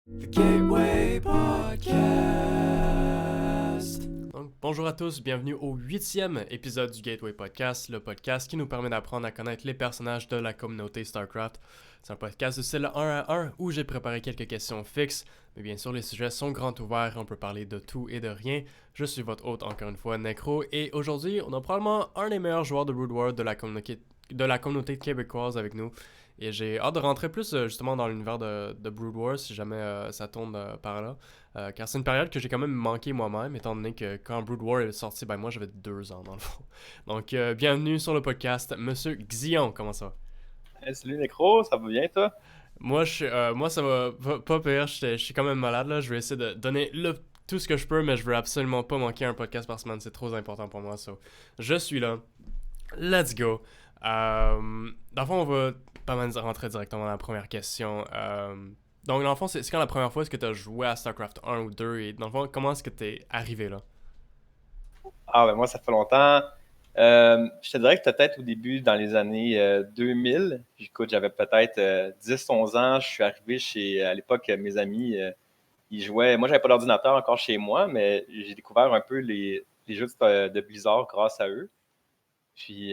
The Gateway Podcast. Donc, bonjour à tous, bienvenue au 8e épisode du Gateway Podcast, le podcast qui nous permet d'apprendre à connaître les personnages de la communauté StarCraft. C'est un podcast de style 1 à 1 où j'ai préparé quelques questions fixes, mais bien sûr les sujets sont grands ouverts, on peut parler de tout et de rien. Je suis votre hôte encore une fois, Necro, et aujourd'hui on a probablement un des meilleurs joueurs de Brood War de la communauté québécoise avec nous. Et j'ai hâte de rentrer plus justement dans l'univers de Brood War si jamais ça tourne par là. Car c'est une période que j'ai quand même manqué moi-même, étant donné que quand Brood War est sorti, ben moi j'avais 2 ans dans le fond. Donc bienvenue sur le podcast, Monsieur Xion, comment ça va? Hey, salut Necro, ça va bien toi? Moi ça va pas pire, je suis quand même malade là, je vais essayer de donner tout ce que je peux, mais je veux absolument pas manquer un podcast par semaine, c'est trop important pour moi, so. Je suis là, let's go. Dans le fond, on va pas mal rentrer directement dans la première question. Donc, dans le fond, c'est quand la première fois est-ce que tu as joué à StarCraft 1 ou 2 et dans le fond, comment est-ce que tu es arrivé là? Ah ben moi ça fait longtemps. Je te dirais que peut-être au début dans les années 2000, écoute, j'avais peut-être 10-11 ans, je suis arrivé à l'époque, mes amis, ils jouaient, moi j'avais pas d'ordinateur encore chez moi, mais j'ai découvert un peu les jeux de Blizzard grâce à eux. Puis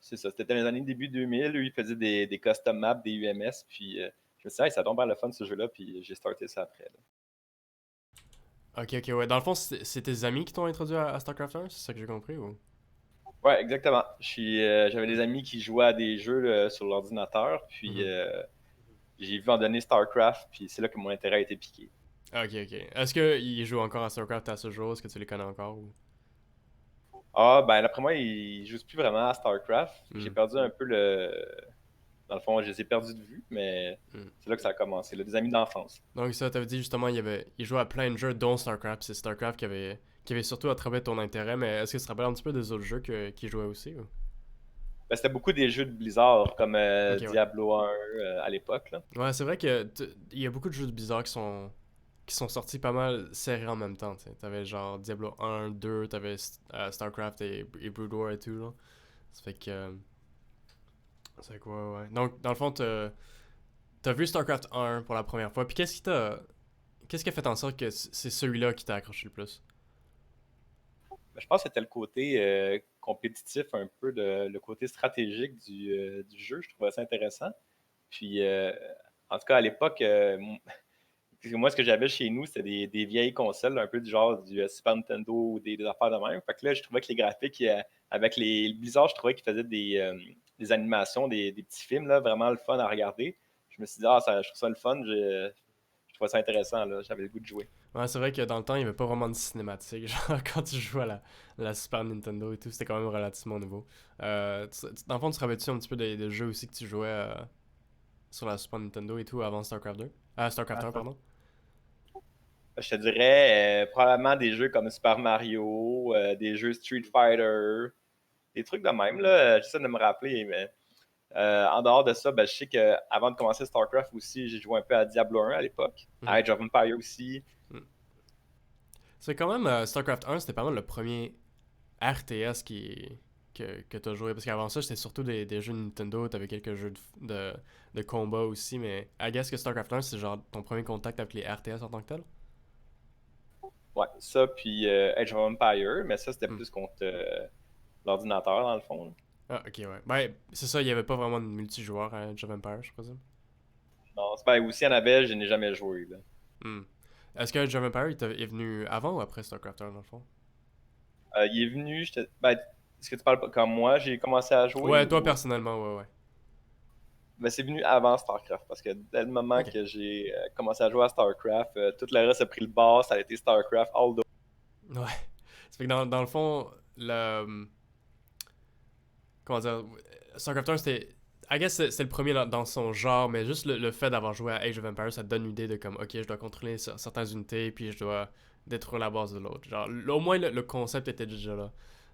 c'est ça, c'était dans les années début 2000, eux ils faisaient des custom maps, des UMS, puis je me suis dit, hey, ça tombe bien le fun ce jeu-là, puis j'ai starté ça après. Là. Ok, ouais. Dans le fond, c'est tes amis qui t'ont introduit à StarCraft 1, c'est ça que j'ai compris ou? Ouais, exactement. J'avais des amis qui jouaient à des jeux sur l'ordinateur, puis Mhm. j'ai vu en donner StarCraft, puis c'est là que mon intérêt a été piqué. Ok. Est-ce qu'ils jouent encore à StarCraft à ce jour? Est-ce que tu les connais encore ou? Ah, ben d'après moi, ils jouent plus vraiment à StarCraft. J'ai Hmm. perdu un peu le. Dans le fond, je les ai perdus de vue, mais Hmm. c'est là que ça a commencé, là, des amis d'enfance. Donc ça, t'avais dit justement, il jouait à plein de jeux, dont StarCraft. C'est StarCraft qui avait surtout attrapé ton intérêt, mais est-ce que tu te rappelles un petit peu des autres jeux qu'il jouait aussi ou? Ben, c'était beaucoup des jeux de Blizzard, comme Ok, ouais. Diablo 1 à l'époque. Là. Ouais, c'est vrai que il y a beaucoup de jeux bizarres qui sont sortis pas mal serrés en même temps. T'sais. T'avais genre Diablo 1, 2, t'avais StarCraft et Brood War et tout. Là. Ça fait que. C'est quoi, ouais. Donc, dans le fond, t'as vu StarCraft 1 pour la première fois. Puis qu'est-ce qui a fait en sorte que c'est celui-là qui t'a accroché le plus? Ben, je pense que c'était le côté compétitif, un peu le côté stratégique du jeu. Je trouvais ça intéressant. Puis, en tout cas, à l'époque, moi, ce que j'avais chez nous, c'était des vieilles consoles, un peu du genre du Super Nintendo ou des affaires de même. Fait que là, je trouvais que les graphiques, avec les Blizzard, je trouvais qu'ils faisaient des animations, des petits films, là, vraiment le fun à regarder. Je me suis dit, je trouve ça le fun, je trouvais ça intéressant, là, j'avais le goût de jouer. Ouais, c'est vrai que dans le temps, il n'y avait pas vraiment de cinématique. Genre, quand tu jouais à la Super Nintendo et tout, c'était quand même relativement nouveau. Dans le fond, tu te rappelles-tu un petit peu des jeux aussi que tu jouais sur la Super Nintendo et tout avant StarCraft 2? StarCraft 1, pardon. Je te dirais probablement des jeux comme Super Mario, des jeux Street Fighter, des trucs de même, là. J'essaie de me rappeler, mais en dehors de ça, ben, je sais qu'avant de commencer StarCraft aussi, j'ai joué un peu à Diablo 1 à l'époque, à Mhm. Age of Empires aussi. Mhm. C'est quand même, StarCraft 1, c'était pas mal le premier RTS que tu as joué. Parce qu'avant ça, c'était surtout des jeux Nintendo, t'avais quelques jeux de combat aussi, mais I guess que StarCraft 1, c'est genre ton premier contact avec les RTS en tant que tel? Ouais, ça, puis Age of Empires, mais ça, c'était Hmm. plus contre l'ordinateur, dans le fond. Là. Ah, ok, ouais. Ben, c'est ça, il y avait pas vraiment de multijoueur à Age of Empires, je présume. Non, c'est pas aussi, il y en avait, je n'ai jamais joué. Là. Hmm. Est-ce que Age of Empires est venu avant ou après StarCraft 1, dans le fond? Il est venu, ben, est-ce que tu parles pas comme moi, j'ai commencé à jouer Ouais, toi ou. personnellement, ouais. Ben, c'est venu avant StarCraft, parce que dès le moment Ok. que j'ai commencé à jouer à StarCraft, tout le reste a pris le bas, ça a été StarCraft all the Ouais. Ça fait que dans le fond, comment dire, StarCraft 1, c'était. I guess c'est le premier dans son genre, mais juste le fait d'avoir joué à Age of Empires, ça te donne une idée de comme, ok, je dois contrôler certaines unités, puis je dois détruire la base de l'autre. Genre, au moins le concept était déjà là.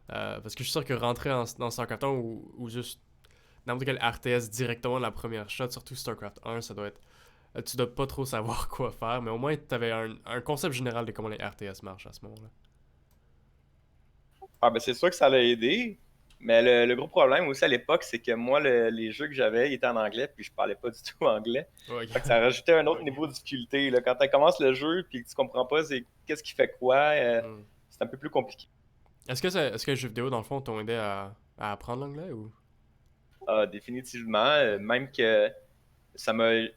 Parce que je suis sûr que rentrer dans StarCraft 1 ou juste n'importe quel RTS directement la première shot, surtout StarCraft 1, ça doit être. Tu dois pas trop savoir quoi faire, mais au moins t'avais un concept général de comment les RTS marchent à ce moment-là. Ah ben c'est sûr que ça l'a aidé. Mais le gros problème aussi à l'époque, c'est que moi, les jeux que j'avais ils étaient en anglais, puis je parlais pas du tout anglais. Ouais, Fait que ça rajoutait un autre niveau de difficulté, là. Quand tu commences le jeu, puis que tu comprends pas c'est qu'est-ce qui fait quoi, Hmm. c'est un peu plus compliqué. Est-ce que les jeux vidéo, dans le fond, t'ont aidé à apprendre l'anglais ou? Ah, définitivement. Même que ça m'a. Tu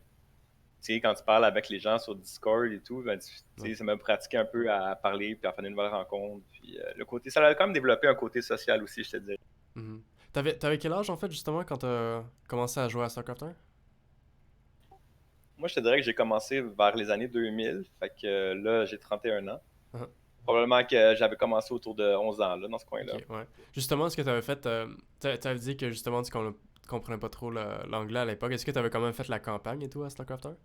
sais, quand tu parles avec les gens sur Discord et tout, ben, tu Ouais. sais, ça m'a pratiqué un peu à parler puis à faire de nouvelles rencontres. Puis le côté, ça a quand même développé un côté social aussi, je te dirais. Mhm. T'avais quel âge, en fait, justement, quand t'as commencé à jouer à StarCraft 1? Moi, je te dirais que j'ai commencé vers les années 2000. Fait que là, j'ai 31 ans. Ah, Probablement que j'avais commencé autour de 11 ans, là, dans ce coin-là. ok, ouais. Justement, ce que t'avais fait, t'avais dit que justement, comprenais pas trop l'anglais à l'époque. Est-ce que t'avais quand même fait la campagne et tout à StarCraft 1?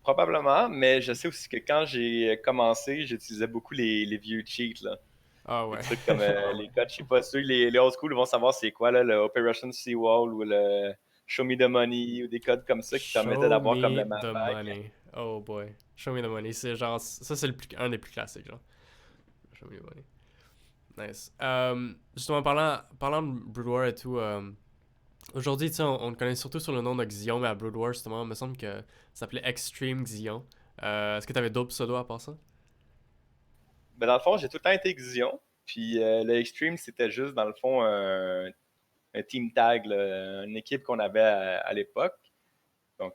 Probablement, mais je sais aussi que quand j'ai commencé, j'utilisais beaucoup les vieux cheats, là. Ah Des ouais. trucs comme les codes, je sais pas, ceux, les old school vont savoir c'est quoi, là, le Operation Seawall ou le Show Me the Money ou des codes comme ça qui permettaient Show d'avoir comme me le the map. money. Oh boy. Show me the money. C'est genre, ça c'est un des plus classiques, genre. Show me the money. Nice. Justement, parlant de Brood War et tout, aujourd'hui, tu sais, on le connaît surtout sur le nom de Xion, mais à Brood War, justement, il me semble que ça s'appelait Extreme Xion. Est-ce que t'avais d'autres pseudos à part ça? Ben, dans le fond, j'ai tout le temps été Xion. Puis le Extreme, c'était juste, dans le fond, un team tag, là, une équipe qu'on avait à l'époque. Donc,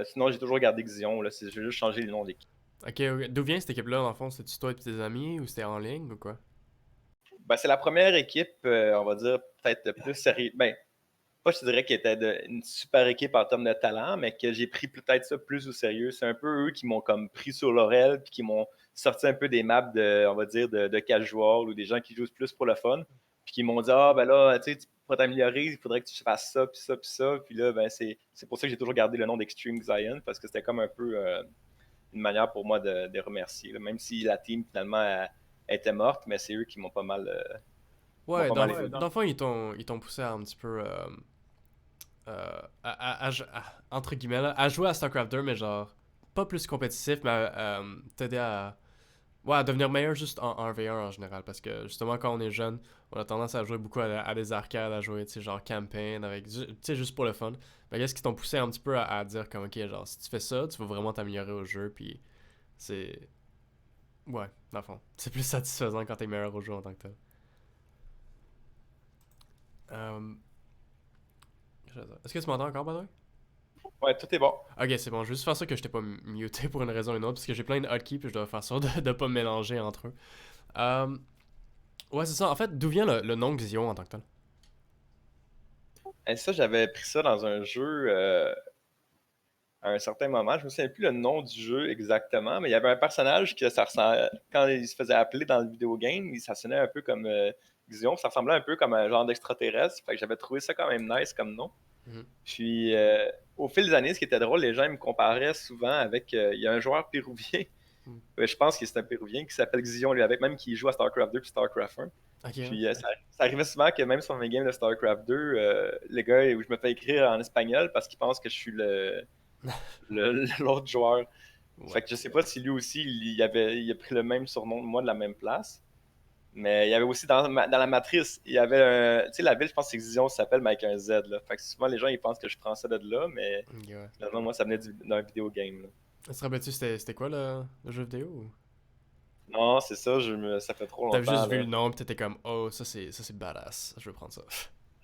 sinon, j'ai toujours gardé Xion. Là, j'ai juste changé le nom d'équipe. Ok, ok. D'où vient cette équipe-là, dans le fond? C'était-tu toi et tes amis ou c'était en ligne ou quoi? Ben, c'est la première équipe, on va dire, peut-être plus sérieuse. Ben, pas je te dirais qu'elle était une super équipe en termes de talent, mais que j'ai pris peut-être ça plus au sérieux. C'est un peu eux qui m'ont comme pris sur l'oreille puis qui m'ont sorti un peu des maps de, on va dire, de casual ou des gens qui jouent plus pour le fun. Puis qui m'ont dit, ah ben là, tu sais, pour t'améliorer, il faudrait que tu fasses ça, puis ça, puis ça. Puis là, ben c'est pour ça que j'ai toujours gardé le nom d'Extreme Zion, parce que c'était comme un peu une manière pour moi de les remercier, là. Même si la team finalement était morte, mais c'est eux qui m'ont Ouais, pas mal aidé. dans le fond, ils t'ont poussé à un petit peu, entre guillemets, là, à jouer à StarCraft 2, mais genre, pas plus compétitif, mais t'aider à, ouais, à devenir meilleur juste en 1v1 en général. Parce que justement, quand on est jeune, on a tendance à jouer beaucoup à des arcades, à jouer, tu sais, genre campaign, avec, tu sais, juste pour le fun. Mais qu'est-ce qui t'ont poussé un petit peu à dire comme, ok, genre, si tu fais ça, tu vas vraiment t'améliorer au jeu, puis c'est. Ouais, dans le fond. C'est plus satisfaisant quand t'es meilleur au jeu en tant que tel. Euh, Est-ce que tu m'entends encore, by the way? Ouais, tout est bon. Ok, c'est bon. Je vais juste faire ça que je t'ai pas muté pour une raison ou une autre, parce que j'ai plein de hotkeys, puis je dois faire ça de pas me mélanger entre eux. Euh, ouais, c'est ça. En fait, d'où vient le nom Xion en tant que tel? Et ça, j'avais pris ça dans un jeu à un certain moment. Je me souviens plus le nom du jeu exactement, mais il y avait un personnage qui, quand il se faisait appeler dans le vidéo game, ça sonnait un peu comme Xion. Ça ressemblait un peu comme un genre d'extraterrestre. Fait que j'avais trouvé ça quand même nice comme nom. Mhm. Puis, au fil des années, ce qui était drôle, les gens me comparaient souvent avec. Il y a un joueur péruvien, Mhm. je pense que c'est un péruvien, qui s'appelle Xion, lui, avec même qui joue à StarCraft 2 puis StarCraft 1. Ok, ouais. Puis ça arrivait souvent que même sur mes games de StarCraft 2, le gars où je me fais écrire en espagnol parce qu'il pense que je suis l'autre joueur. Ouais. Fait que je sais pas si lui aussi il a pris le même surnom de moi de la même place. Mais il y avait aussi dans la matrice, il y avait tu sais, la ville, je pense que c'est Xion, ça s'appelle, mais avec un Z. Là. Fait que souvent les gens ils pensent que je prends ça de là, mais Ok, ouais. finalement, moi ça venait d'un vidéo game. Là. Tu te rappelles-tu, c'était quoi le jeu vidéo ou? Non, c'est ça, ça fait trop T'avais juste longtemps. vu Là. le nom, pis t'étais comme, oh, ça c'est badass, je veux prendre ça.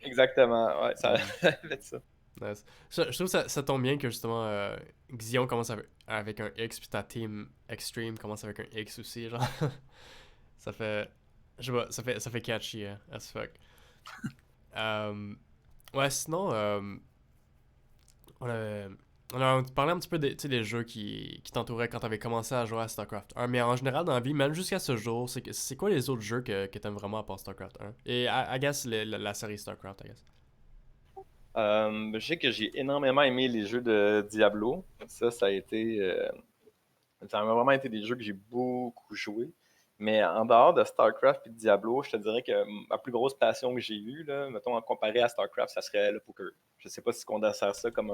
Exactement, ouais, ça Mhm. fait ça. Nice. Je trouve que ça tombe bien que justement Xion commence avec un X, puis ta team Extreme commence avec un X aussi, genre. Ça fait. Je sais pas, ça fait catchy, hein, as fuck. Euh, ouais, sinon, on a, on a parlé un petit peu des, tu sais, des jeux qui t'entouraient quand t'avais commencé à jouer à StarCraft 1, mais en général dans la vie, même jusqu'à ce jour, c'est quoi les autres jeux que t'aimes vraiment à part StarCraft 1? Et I guess la série StarCraft, I guess. Je sais que j'ai énormément aimé les jeux de Diablo. Ça a été. Ça a vraiment été des jeux que j'ai beaucoup joué. Mais en dehors de StarCraft et de Diablo, je te dirais que ma plus grosse passion que j'ai eue, là, mettons, en comparé à StarCraft, ça serait le poker. Je sais pas si on considère ça comme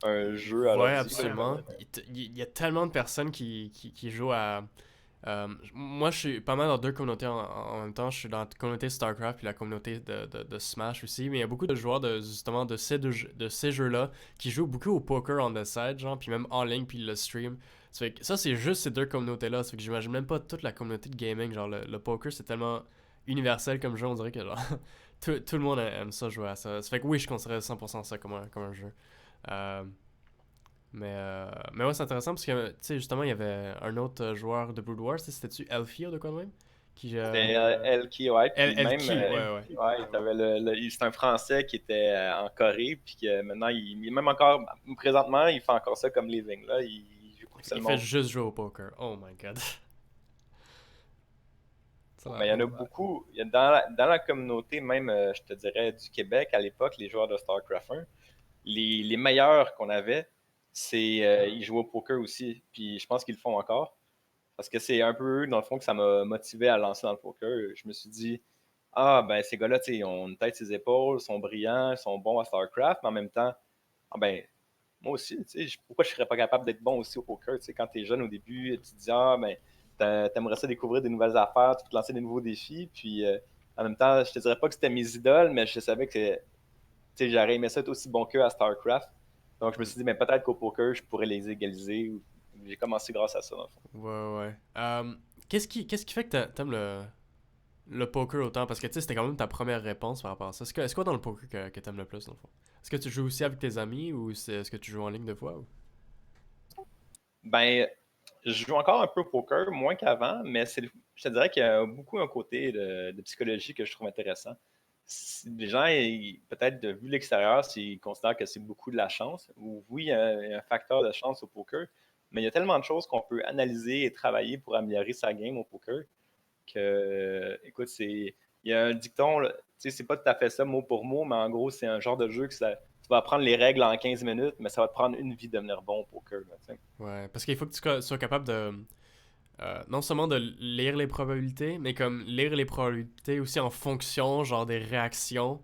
un jeu à Ouais, l'ordi. Là. absolument. Il y a tellement de personnes qui jouent à Moi, je suis pas mal dans deux communautés en même temps. Je suis dans la communauté StarCraft puis la communauté de Smash aussi. Mais il y a beaucoup de joueurs justement de ces jeux-là qui jouent beaucoup au poker on the side, genre, puis même en ligne, puis le stream. Ça, c'est juste ces deux communautés-là. Ça fait que j'imagine même pas toute la communauté de gaming. Genre, le poker, c'est tellement universel comme jeu, on dirait que genre, tout le monde aime ça jouer à ça. Ça fait que oui, je considère 100% ça comme un jeu. Euh, mais ouais, c'est intéressant parce que, tu sais, justement, il y avait un autre joueur de Brood Wars, c'était-tu Elfie ou de quoi de même? Qui, C'était Elki, ouais, puis même, Elki, ouais, ouais. ouais, t'avais c'est un Français qui était en Corée, puis que maintenant, même encore, présentement, il fait encore ça comme living, là, il joue pour Il seulement. fait juste jouer au poker. Oh my god. Ça a Mais il y l'air en a malade. beaucoup. Dans la communauté, même, je te dirais, du Québec, à l'époque, les joueurs de StarCraft 1, les meilleurs qu'on avait, ils jouaient au poker aussi. Puis je pense qu'ils le font encore. Parce que c'est un peu eux, dans le fond, que ça m'a motivé à lancer dans le poker. Je me suis dit, ah, ben, ces gars-là, tu sais, ils ont une tête sur les épaules, ils sont brillants, ils sont bons à StarCraft, mais en même temps, ah, ben, moi aussi, tu sais, pourquoi je serais pas capable d'être bon aussi au poker? Tu sais, quand tu es jeune au début, tu te dis, ah, ben, t'aimerais ça découvrir des nouvelles affaires, tu peux te lancer des nouveaux défis, puis en même temps, je te dirais pas que c'était mes idoles, mais je savais que, tu sais, j'aurais aimé ça être aussi bon qu'eux à StarCraft. Donc, je me Hmm. suis dit, mais peut-être qu'au poker, je pourrais les égaliser. J'ai commencé grâce à ça, dans le fond. Ouais, ouais. Qu'est-ce qui fait que t'aimes le poker autant? Parce que, tu sais, c'était quand même ta première réponse par rapport à ça. Est-ce quoi dans le poker que t'aimes le plus, dans le fond? Est-ce que tu joues aussi avec tes amis ou est-ce que tu joues en ligne de fois? Ou... Ben, je joue encore un peu au poker, moins qu'avant, mais je te dirais qu'il y a beaucoup un côté de psychologie que je trouve intéressant. Les gens, peut-être de vue de l'extérieur, s'ils considèrent que c'est beaucoup de la chance, ou oui, il y a un facteur de chance au poker, mais il y a tellement de choses qu'on peut analyser et travailler pour améliorer sa game au poker que, écoute, il y a un dicton, là, tu sais, c'est pas tout à fait ça mot pour mot, mais en gros, c'est un genre de jeu que tu vas apprendre les règles en 15 minutes, mais ça va te prendre une vie de devenir bon au poker, là, tu sais. Ouais, parce qu'il faut que tu sois capable de... non seulement de lire les probabilités, mais comme lire les probabilités aussi en fonction, genre, des réactions.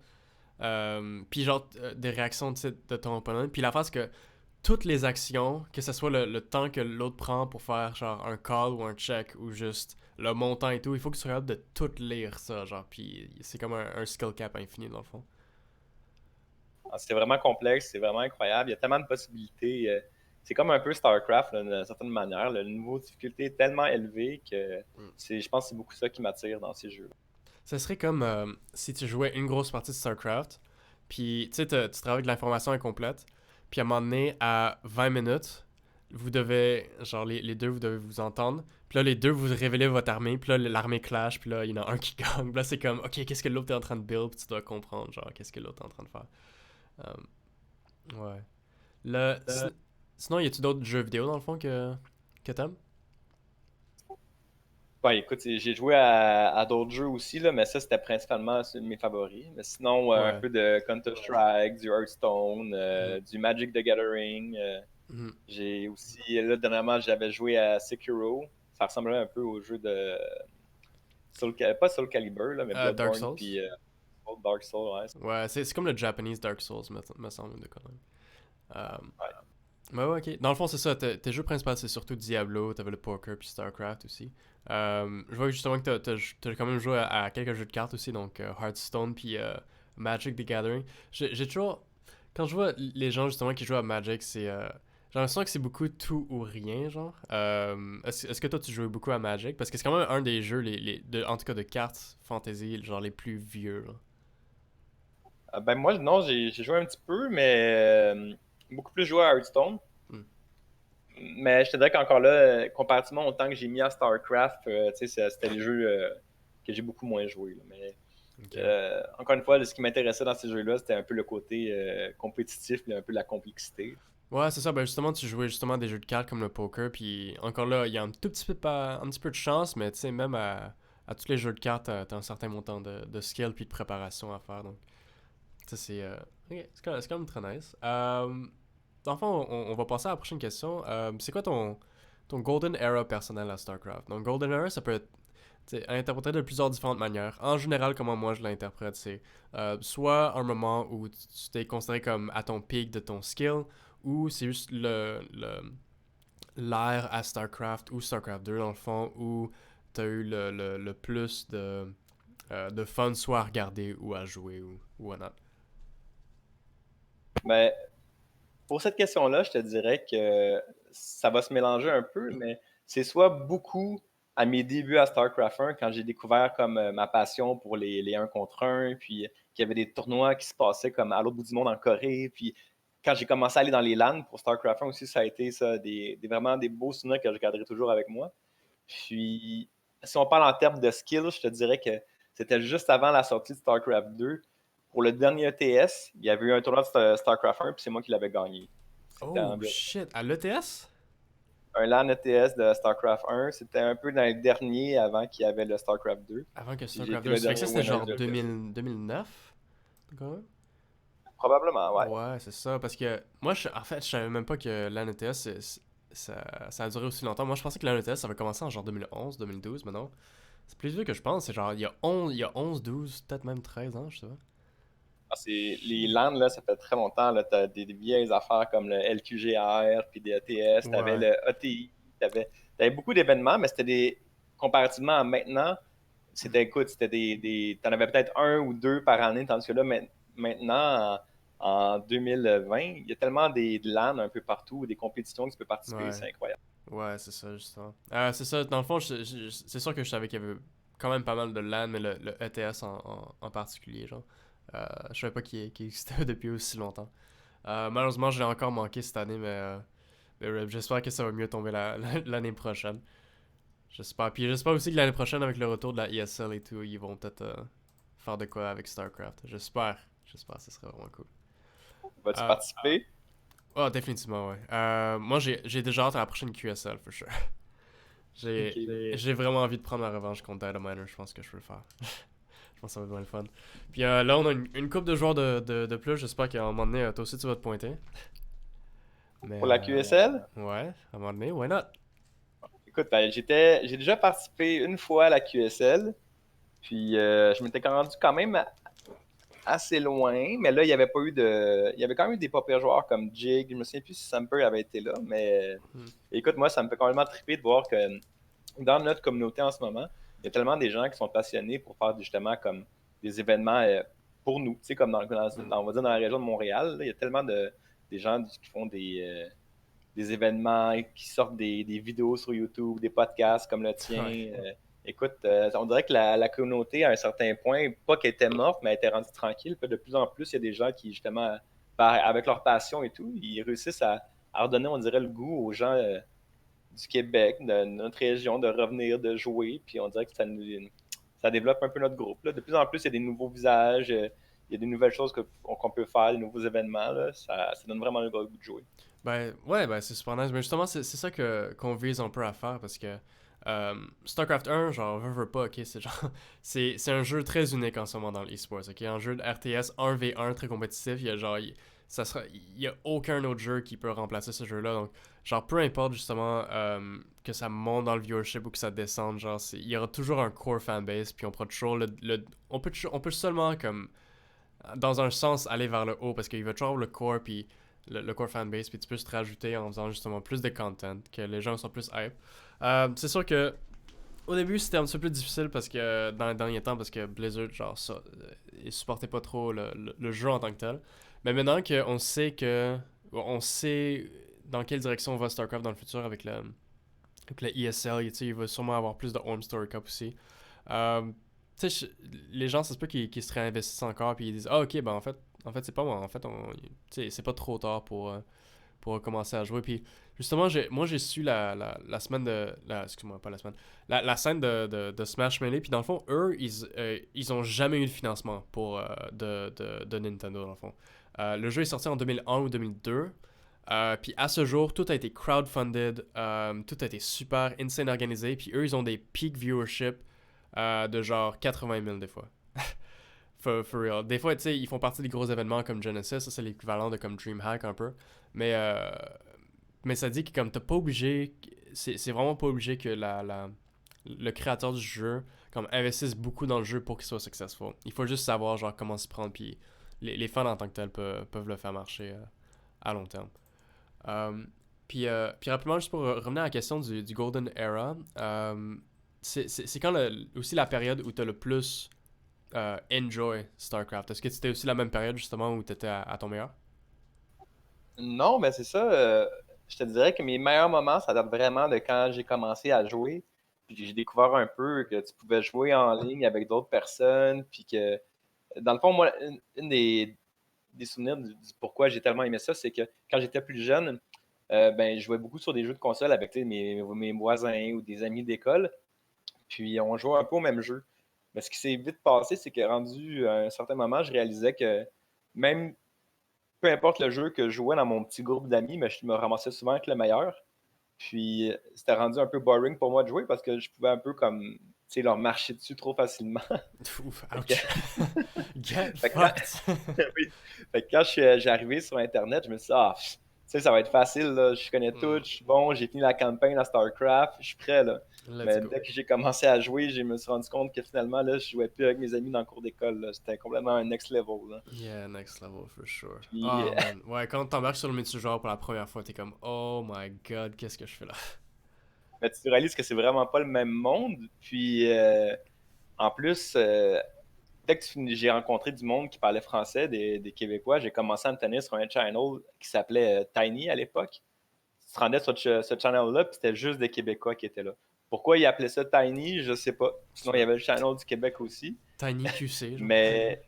Puis genre, des réactions de ton opponent. Puis la face que toutes les actions, que ce soit le temps que l'autre prend pour faire genre un call ou un check ou juste le montant et tout, il faut que tu sois capable de tout lire ça, genre, puis c'est comme un skill cap infini dans le fond. Ah, c'est vraiment complexe, c'est vraiment incroyable. Il y a tellement de possibilités. C'est comme un peu StarCraft, là, d'une certaine manière. Le niveau de difficulté est tellement élevé que Mm. je pense que c'est beaucoup ça qui m'attire dans ces jeux. Ça serait comme si tu jouais une grosse partie de StarCraft, puis tu sais, tu travailles avec de l'information incomplète, puis à un moment donné, à 20 minutes, vous devez, genre les deux, vous devez vous entendre, puis là, les deux, vous révélez votre armée, puis là, l'armée clash, puis là, il y en a un qui gagne, puis là, c'est comme, ok, qu'est-ce que l'autre est en train de build, puis tu dois comprendre, genre, qu'est-ce que l'autre est en train de faire. Ouais. Le, sin- Sinon, y a-tu d'autres jeux vidéo, dans le fond, que t'aimes? Ouais, écoute, j'ai joué à d'autres jeux aussi, là, mais ça, c'était principalement mes favoris. Mais sinon, un Ouais. peu de Counter-Strike, du Hearthstone, Mhm. du Magic the Gathering. Mhm. J'ai aussi, là, dernièrement, j'avais joué à Sekiro. Ça ressemblait un peu au jeu de pas Soul Calibur, là, mais Dark Bloodborne, Souls? puis Dark Souls, ouais. Ouais, c'est comme le Japanese Dark Souls, me semble, de quand même. Ouais. Ouais, ouais, ok. Dans le fond, c'est ça. Tes jeux principaux, c'est surtout Diablo, t'avais le poker, puis StarCraft aussi. Je vois justement que t'as quand même joué à quelques jeux de cartes aussi, donc Hearthstone, puis Magic the Gathering. J'ai toujours. Quand je vois les gens justement qui jouent à Magic, j'ai l'impression que c'est beaucoup tout ou rien, genre. Est-ce que toi tu jouais beaucoup à Magic? Parce que c'est quand même un des jeux, en tout cas de cartes fantasy, genre les plus vieux, là. Ben moi, non, j'ai joué un petit peu, mais beaucoup plus joué à Hearthstone. Hmm. Mais je te dirais qu'encore là, comparativement au temps que j'ai mis à StarCraft, tu sais, c'était les jeux que j'ai beaucoup moins joué, là. Mais Ok. encore une fois, ce qui m'intéressait dans ces jeux-là, c'était un peu le côté compétitif et un peu la complexité. Ouais, c'est ça. Ben justement, tu jouais justement à des jeux de cartes comme le poker, puis encore là, il y a un petit peu de chance, mais tu sais, même à tous les jeux de cartes, t'as un certain montant de skill puis de préparation à faire. Donc, ça, ok, c'est quand même très nice. Dans le fond, on va passer à la prochaine question. C'est quoi ton Golden Era personnel à StarCraft? Donc, Golden Era, ça peut être interprété de plusieurs différentes manières. En général, comment moi je l'interprète, c'est soit un moment où tu t'es considéré comme à ton pic de ton skill, ou c'est juste l'ère à StarCraft ou StarCraft 2 dans le fond où t'as eu le plus de fun soit à regarder ou à jouer ou whatnot? Mais pour cette question-là, je te dirais que ça va se mélanger un peu, mais c'est soit beaucoup à mes débuts à StarCraft 1, quand j'ai découvert comme ma passion pour les 1 contre 1, puis qu'il y avait des tournois qui se passaient comme à l'autre bout du monde en Corée, puis quand j'ai commencé à aller dans les LAN pour StarCraft 1 aussi, ça a été ça, vraiment des beaux souvenirs que je garderai toujours avec moi. Puis, si on parle en termes de skills, je te dirais que c'était juste avant la sortie de StarCraft 2. Pour le dernier ETS, il y avait eu un tournoi de StarCraft 1, puis c'est moi qui l'avais gagné. C'était Oh shit, à l'ETS? un LAN ETS de StarCraft 1. C'était un peu dans le dernier avant qu'il y avait le StarCraft 2. Avant que Puis j'ai StarCraft été 2, le ça fait que dernier ça c'était winner genre de l'ETS. 2009? Quand même? Probablement, ouais. Ouais, c'est ça. Parce que moi, en fait, je savais même pas que l'AN ETS, ça a duré aussi longtemps. Moi, je pensais que l'AN ETS, ça avait commencé en genre 2011, 2012, mais non. C'est plus vieux que je pense. C'est genre, il y a 11, 12, peut-être même 13 ans, je sais pas. Ah, les LAN, là, ça fait très longtemps. Tu as des vieilles affaires comme le LQGR, puis des ETS, tu avais Ouais. le ETI, tu avais beaucoup d'événements, mais c'était des. Comparativement à maintenant, écoute, t'en avais peut-être un ou deux par année, tandis que là, maintenant, en 2020, il y a tellement de LAN un peu partout, des compétitions que tu peux participer, Ouais. c'est incroyable. Ouais, c'est ça, justement. C'est ça, dans le fond, c'est sûr que je savais qu'il y avait quand même pas mal de LAN, mais le ETS en particulier, genre. Je savais pas qu'il existait depuis aussi longtemps. Malheureusement, je l'ai encore manqué cette année, mais j'espère que ça va mieux tomber l'année prochaine. J'espère. Puis j'espère aussi que l'année prochaine, avec le retour de la ESL et tout, ils vont peut-être faire de quoi avec StarCraft. J'espère. J'espère, ce serait vraiment cool. Vas-tu Euh, participer? oh, définitivement, ouais. Moi, j'ai déjà hâte à la prochaine QSL, for sure. Ok. J'ai vraiment envie de prendre ma revanche contre Data Miner. Je pense que je peux le faire. Je pense que ça va être vraiment le fun. Puis là, on a une couple de joueurs de plus. J'espère qu'à un moment donné, toi aussi, tu vas te pointer. Mais Pour la QSL? ouais, à un moment donné, why not? Écoute, ben, j'ai déjà participé une fois à la QSL, puis je m'étais rendu quand même assez loin, mais là, il y avait pas eu de. Il y avait quand même eu des pas pires joueurs comme Jig. Je me souviens plus si Samper avait été là, mais Hmm. écoute, moi, ça me fait complètement triper de voir que dans notre communauté en ce moment, il y a tellement des gens qui sont passionnés pour faire justement comme des événements pour nous. Tu sais, comme on va dire dans la région de Montréal, là, il y a tellement des gens qui font des événements, qui sortent des vidéos sur YouTube, des podcasts comme le tien. Ouais. Écoute, on dirait que la communauté, à un certain point, pas qu'elle était morte, mais elle était rendue tranquille. Puis de plus en plus, il y a des gens qui, justement, avec leur passion et tout, ils réussissent à redonner, on dirait, le goût aux gens du Québec, de notre région, de revenir, de jouer. Puis on dirait que ça développe un peu notre groupe. Là. De plus en plus, il y a des nouveaux visages, il y a des nouvelles choses qu'on peut faire, des nouveaux événements. Là. Ça donne vraiment le goût de jouer. Ben, ouais, ben, c'est super nice. Mais justement, c'est ça qu'on vise un peu à faire parce que StarCraft 1, genre, veut pas, ok, c'est genre, c'est un jeu très unique en ce moment dans l'e-sports, ok. Un jeu de RTS 1v1 très compétitif, il y a genre, il y a aucun autre jeu qui peut remplacer ce jeu-là. Donc, genre, peu importe justement que ça monte dans le viewership ou que ça descende, genre, il y aura toujours un core fanbase, puis on pourra toujours on peut seulement comme dans un sens aller vers le haut parce qu'il va toujours avoir le core puis le core fanbase puis tu peux te rajouter en faisant justement plus de content que les gens sont plus hype. C'est sûr que au début c'était un petit peu plus difficile parce que dans les derniers temps parce que Blizzard genre ça ils supportaient pas trop le jeu en tant que tel. Mais maintenant on sait dans quelle direction va StarCraft dans le futur avec la ESL, il va sûrement avoir plus de Home Story Cup aussi. Euh, tu sais, les gens, ça se peut qu'ils se réinvestissent encore puis ils disent ah ok ben en fait c'est pas moi en fait tu sais c'est pas trop tard pour commencer à jouer puis justement moi j'ai su la semaine excuse-moi pas la semaine la scène de Smash Melee puis dans le fond eux ils ont jamais eu de financement pour de Nintendo dans le fond. Le jeu est sorti en 2001 ou 2002. Puis à ce jour, tout a été crowdfunded, tout a été super insane organisé, puis eux, ils ont des peak viewership de genre 80 000 des fois. For real. Des fois, tu sais, ils font partie des gros événements comme Genesis, ça c'est l'équivalent de comme DreamHack un peu. Mais, euh, mais ça dit que comme t'as pas obligé, c'est vraiment pas obligé que le créateur du jeu comme investisse beaucoup dans le jeu pour qu'il soit successful. Il faut juste savoir genre comment se prendre, puis les fans en tant que tels peuvent le faire marcher à long terme. Euh, Puis rapidement, juste pour revenir à la question du Golden Era, c'est quand aussi la période où tu as le plus enjoy StarCraft. Est-ce que c'était aussi la même période justement où tu étais à ton meilleur? Non, mais c'est ça. Je te dirais que mes meilleurs moments, ça date vraiment de quand j'ai commencé à jouer. Puis j'ai découvert un peu que tu pouvais jouer en ligne avec d'autres personnes. Puis que, dans le fond, moi, une des souvenirs du pourquoi j'ai tellement aimé ça, c'est que quand j'étais plus jeune, ben, je jouais beaucoup sur des jeux de console avec tu sais, mes voisins ou des amis d'école. Puis on jouait un peu au même jeu. Mais ce qui s'est vite passé, c'est que rendu à un certain moment, je réalisais que même peu importe le jeu que je jouais dans mon petit groupe d'amis, mais je me ramassais souvent avec le meilleur. Puis c'était rendu un peu boring pour moi de jouer parce que je pouvais un peu comme tu sais, leur marcher dessus trop facilement. Ouf, Fait que, ouch. Get fait que quand, fucked. oui. Fait que quand j'ai arrivé sur Internet, je me suis dit, ah, tu sais, ça va être facile, là. Je connais tout, je suis bon, j'ai fini la campagne à StarCraft, je suis prêt, là. Let's Mais go. dès que j'ai commencé à jouer, je me suis rendu compte que finalement, là, je jouais plus avec mes amis dans le cours d'école, là. C'était complètement un next level, là. Yeah, next level for sure. Puis, Oh man. Ouais, quand t'embarques sur le multijoueur pour la première fois, t'es comme, oh my god, qu'est-ce que je fais là? mais tu réalises que c'est vraiment pas le même monde. Puis, en plus, dès que j'ai rencontré du monde qui parlait français, des Québécois, j'ai commencé à me tenir sur un channel qui s'appelait Tiny à l'époque. Tu te rendais sur ce channel-là, puis c'était juste des Québécois qui étaient là. Pourquoi ils appelaient ça Tiny, je sais pas. Sinon, il y avait le channel du Québec aussi. Tiny QC, genre. Mais,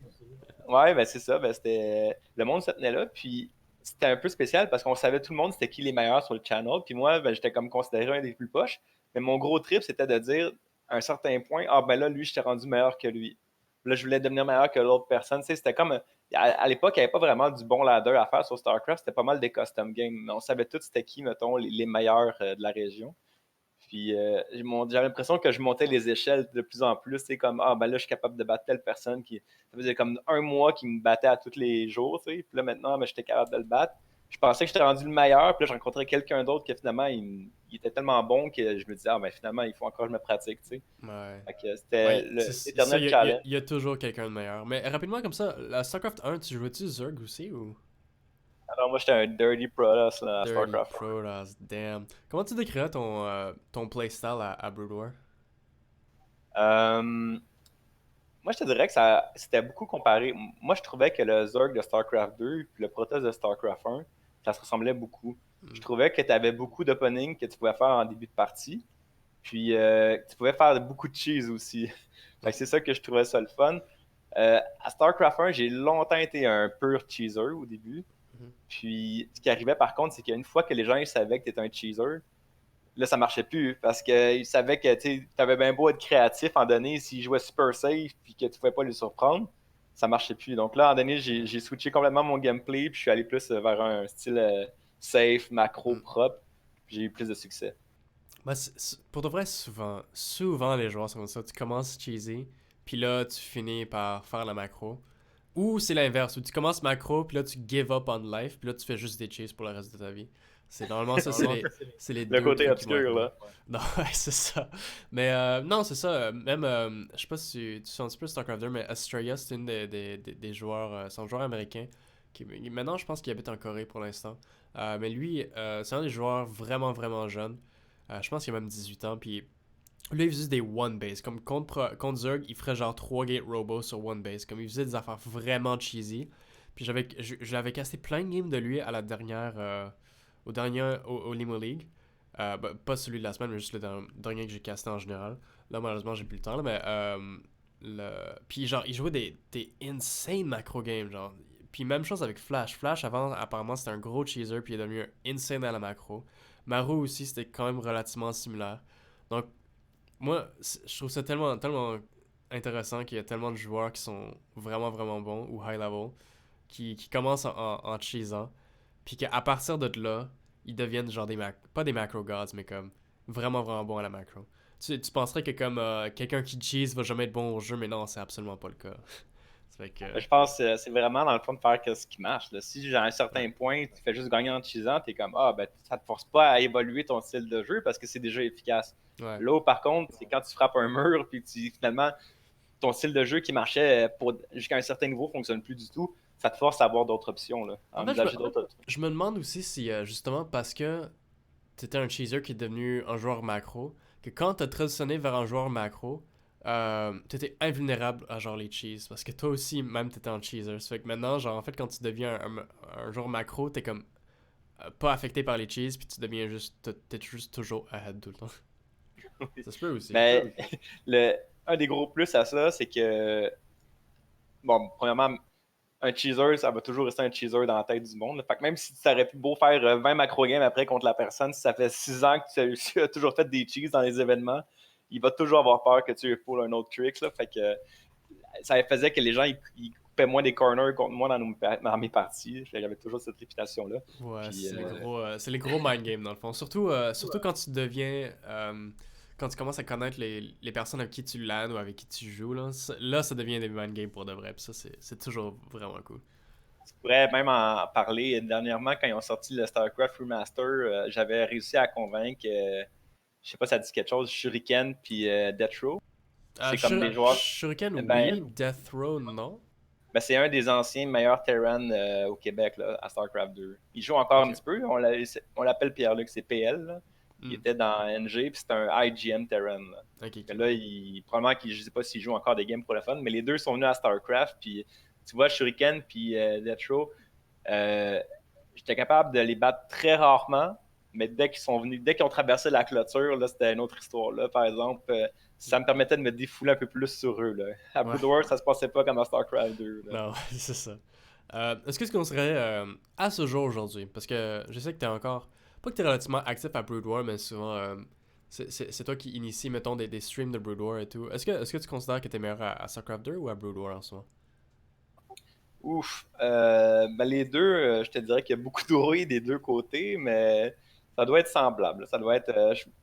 ouais, ben c'est ça. Ben, c'était... Le monde se tenait là, puis c'était un peu spécial parce qu'on savait tout le monde c'était qui les meilleurs sur le channel. Puis moi, ben, j'étais comme considéré un des plus poches. Mais mon gros trip, c'était de dire à un certain point, ah ben là, lui, je t'ai rendu meilleur que lui. Là, je voulais devenir meilleur que l'autre personne. Tu sais, c'était comme. À l'époque, il n'y avait pas vraiment du bon ladder à faire sur StarCraft. C'était pas mal des custom games. Mais on savait tous c'était qui, mettons, les meilleurs de la région. Puis j'avais l'impression que je montais les échelles de plus en plus. C'est comme, ah ben là, je suis capable de battre telle personne qui. Ça faisait comme un mois qu'il me battait à tous les jours. Tu sais. Puis là, maintenant, ben, j'étais capable de le battre. Je pensais que j'étais rendu le meilleur. Puis là, je rencontrais quelqu'un d'autre qui finalement, il était tellement bon que je me disais, ah ben finalement, il faut encore que je me pratique. Tu sais. Ouais. Fait que c'était Ouais, ça, l'éternel challenge. il y a toujours quelqu'un de meilleur. Mais rapidement, comme ça, la StarCraft 1, tu jouais-tu Zerg aussi ou? Alors moi, j'étais un dirty Protoss là, à Dirty StarCraft. Protoss, damn. Comment tu décrirais ton playstyle à Brood War? Euh, Moi, je te dirais que c'était beaucoup comparé. Moi, je trouvais que le Zerg de StarCraft 2 et le Protoss de StarCraft 1, ça se ressemblait beaucoup. Je Hmm. trouvais que tu avais beaucoup d'openings que tu pouvais faire en début de partie. Puis, tu pouvais faire beaucoup de cheese aussi. Fait que c'est ça que je trouvais ça le fun. À StarCraft 1, j'ai longtemps été un pur cheeser au début. Mhm. Puis, ce qui arrivait par contre, c'est qu'une fois que les gens ils savaient que tu étais un cheeser, là, ça marchait plus parce qu'ils savaient que tu avais bien beau être créatif en donné, s'ils jouaient super safe puis que tu pouvais pas les surprendre, ça marchait plus. Donc là, en donné, j'ai switché complètement mon gameplay puis je suis allé plus vers un style safe, macro, Hmm. propre. Puis j'ai eu plus de succès. Bah, pour de vrai, souvent les joueurs sont comme ça. Tu commences cheesy, puis là, tu finis par faire la macro. Ou c'est l'inverse, où tu commences macro, puis là, tu give up on life, puis là, tu fais juste des cheese pour le reste de ta vie. C'est normalement ça, c'est les Le deux côté trucs qui vont obscur, arriver. là. Non, ouais, c'est ça. Mais non, c'est ça. Même, je sais pas si tu sens un petit peu StarCraft 2, mais Astraea, c'est une des joueurs, c'est un joueur américain maintenant, je pense qu'il habite en Corée pour l'instant. Mais lui, c'est un des joueurs vraiment, vraiment jeunes. Je pense qu'il a même 18 ans. Puis lui, il faisait des one base. Comme contre Zerg, il ferait genre 3 gate robo sur one base. Comme il faisait des affaires vraiment cheesy. Puis je l'avais casté plein de games de lui à la dernière. Au dernier. Au Limo League. Pas celui de la semaine, mais juste le dernier que j'ai casté en général. Là, malheureusement, j'ai plus le temps. Là, mais. Puis genre, il jouait des insane macro games. Genre. Puis même chose avec Flash. Flash, avant, apparemment, c'était un gros cheeser. Puis il est devenu insane à la macro. Maru aussi, c'était quand même relativement similaire. Donc, moi, je trouve ça tellement, tellement intéressant qu'il y a tellement de joueurs qui sont vraiment, vraiment bons ou high level, qui commencent en cheesant, puis qu'à partir de là, ils deviennent genre pas des macro gods, mais comme vraiment, vraiment bons à la macro. Tu penserais que comme quelqu'un qui cheese va jamais être bon au jeu, mais non, c'est absolument pas le cas. C'est fait que. Je pense que c'est vraiment dans le fond de faire ce qui marche. Là. Si à un certain point, tu fais juste gagner en cheesant, tu es comme ah ben ça te force pas à évoluer ton style de jeu parce que c'est déjà efficace. Ouais. Là, par contre, c'est quand tu frappes un mur puis finalement ton style de jeu qui marchait jusqu'à un certain niveau fonctionne plus du tout, ça te force à avoir d'autres options, là, à En fait, je me, envisager d'autres options. je me demande aussi si, justement, parce que t'étais un cheeser qui est devenu un joueur macro, que quand t'as transitionné vers un joueur macro, t'étais invulnérable à genre les cheese, parce que toi aussi, même t'étais un cheeser. Ça fait que maintenant, genre en fait, quand tu deviens un joueur macro, t'es comme pas affecté par les cheese, puis tu deviens juste, t'es juste toujours ahead tout le temps. Ça se peut aussi. Mais un des gros plus à ça, c'est que, bon, premièrement, un cheeser, ça va toujours rester un cheeser dans la tête du monde. Là. Fait que même si tu aurais pu beau faire 20 macro games après contre la personne, si ça fait 6 ans que tu as toujours fait des cheese dans les événements, il va toujours avoir peur que tu lui pull un autre trick. Là. Fait que ça faisait que les gens ils coupaient moins des corners contre moi dans mes parties. J'avais toujours cette réputation-là. Ouais, Puis, c'est les gros mind games dans le fond. Surtout quand tu deviens. Quand tu commences à connaître les personnes avec qui tu lands ou avec qui tu joues, là ça devient des mind games pour de vrai. Puis ça, c'est toujours vraiment cool. Je pourrais même en parler. Dernièrement, quand ils ont sorti le StarCraft Remaster, j'avais réussi à convaincre, je sais pas si ça dit quelque chose, Shuriken puis Death Row. C'est comme des joueurs. Shuriken, Ben, oui. Death Row, non. Ben, c'est un des anciens meilleurs Terran au Québec là, à StarCraft 2. Il joue encore un petit peu. On l'appelle Pierre-Luc, c'est PL. Là. Il était dans NG, puis c'est un IGM Terran. Là. Okay. Là, probablement je ne sais pas s'il joue encore des games pour le fun, mais les deux sont venus à StarCraft. Puis tu vois, Shuriken puis Death Row, j'étais capable de les battre très rarement, mais dès qu'ils ont traversé la clôture, là, c'était une autre histoire. Là. Par exemple, ça me permettait de me défouler un peu plus sur eux. Là. À Brood War, ça se passait pas comme à StarCraft 2. Là. Non, c'est ça. Est-ce que ce qu'on serait à ce jour aujourd'hui, parce que je sais que t'es encore, pas que t'es relativement actif à Brood War, mais souvent c'est toi qui initie, mettons, des streams de Brood War et tout. Est-ce que tu considères que t'es meilleur à StarCraft 2 ou à Brood War en ce moment? Ouf. Ben les deux, je te dirais qu'il y a beaucoup d'ouïe des deux côtés, mais ça doit être semblable. Ça doit être.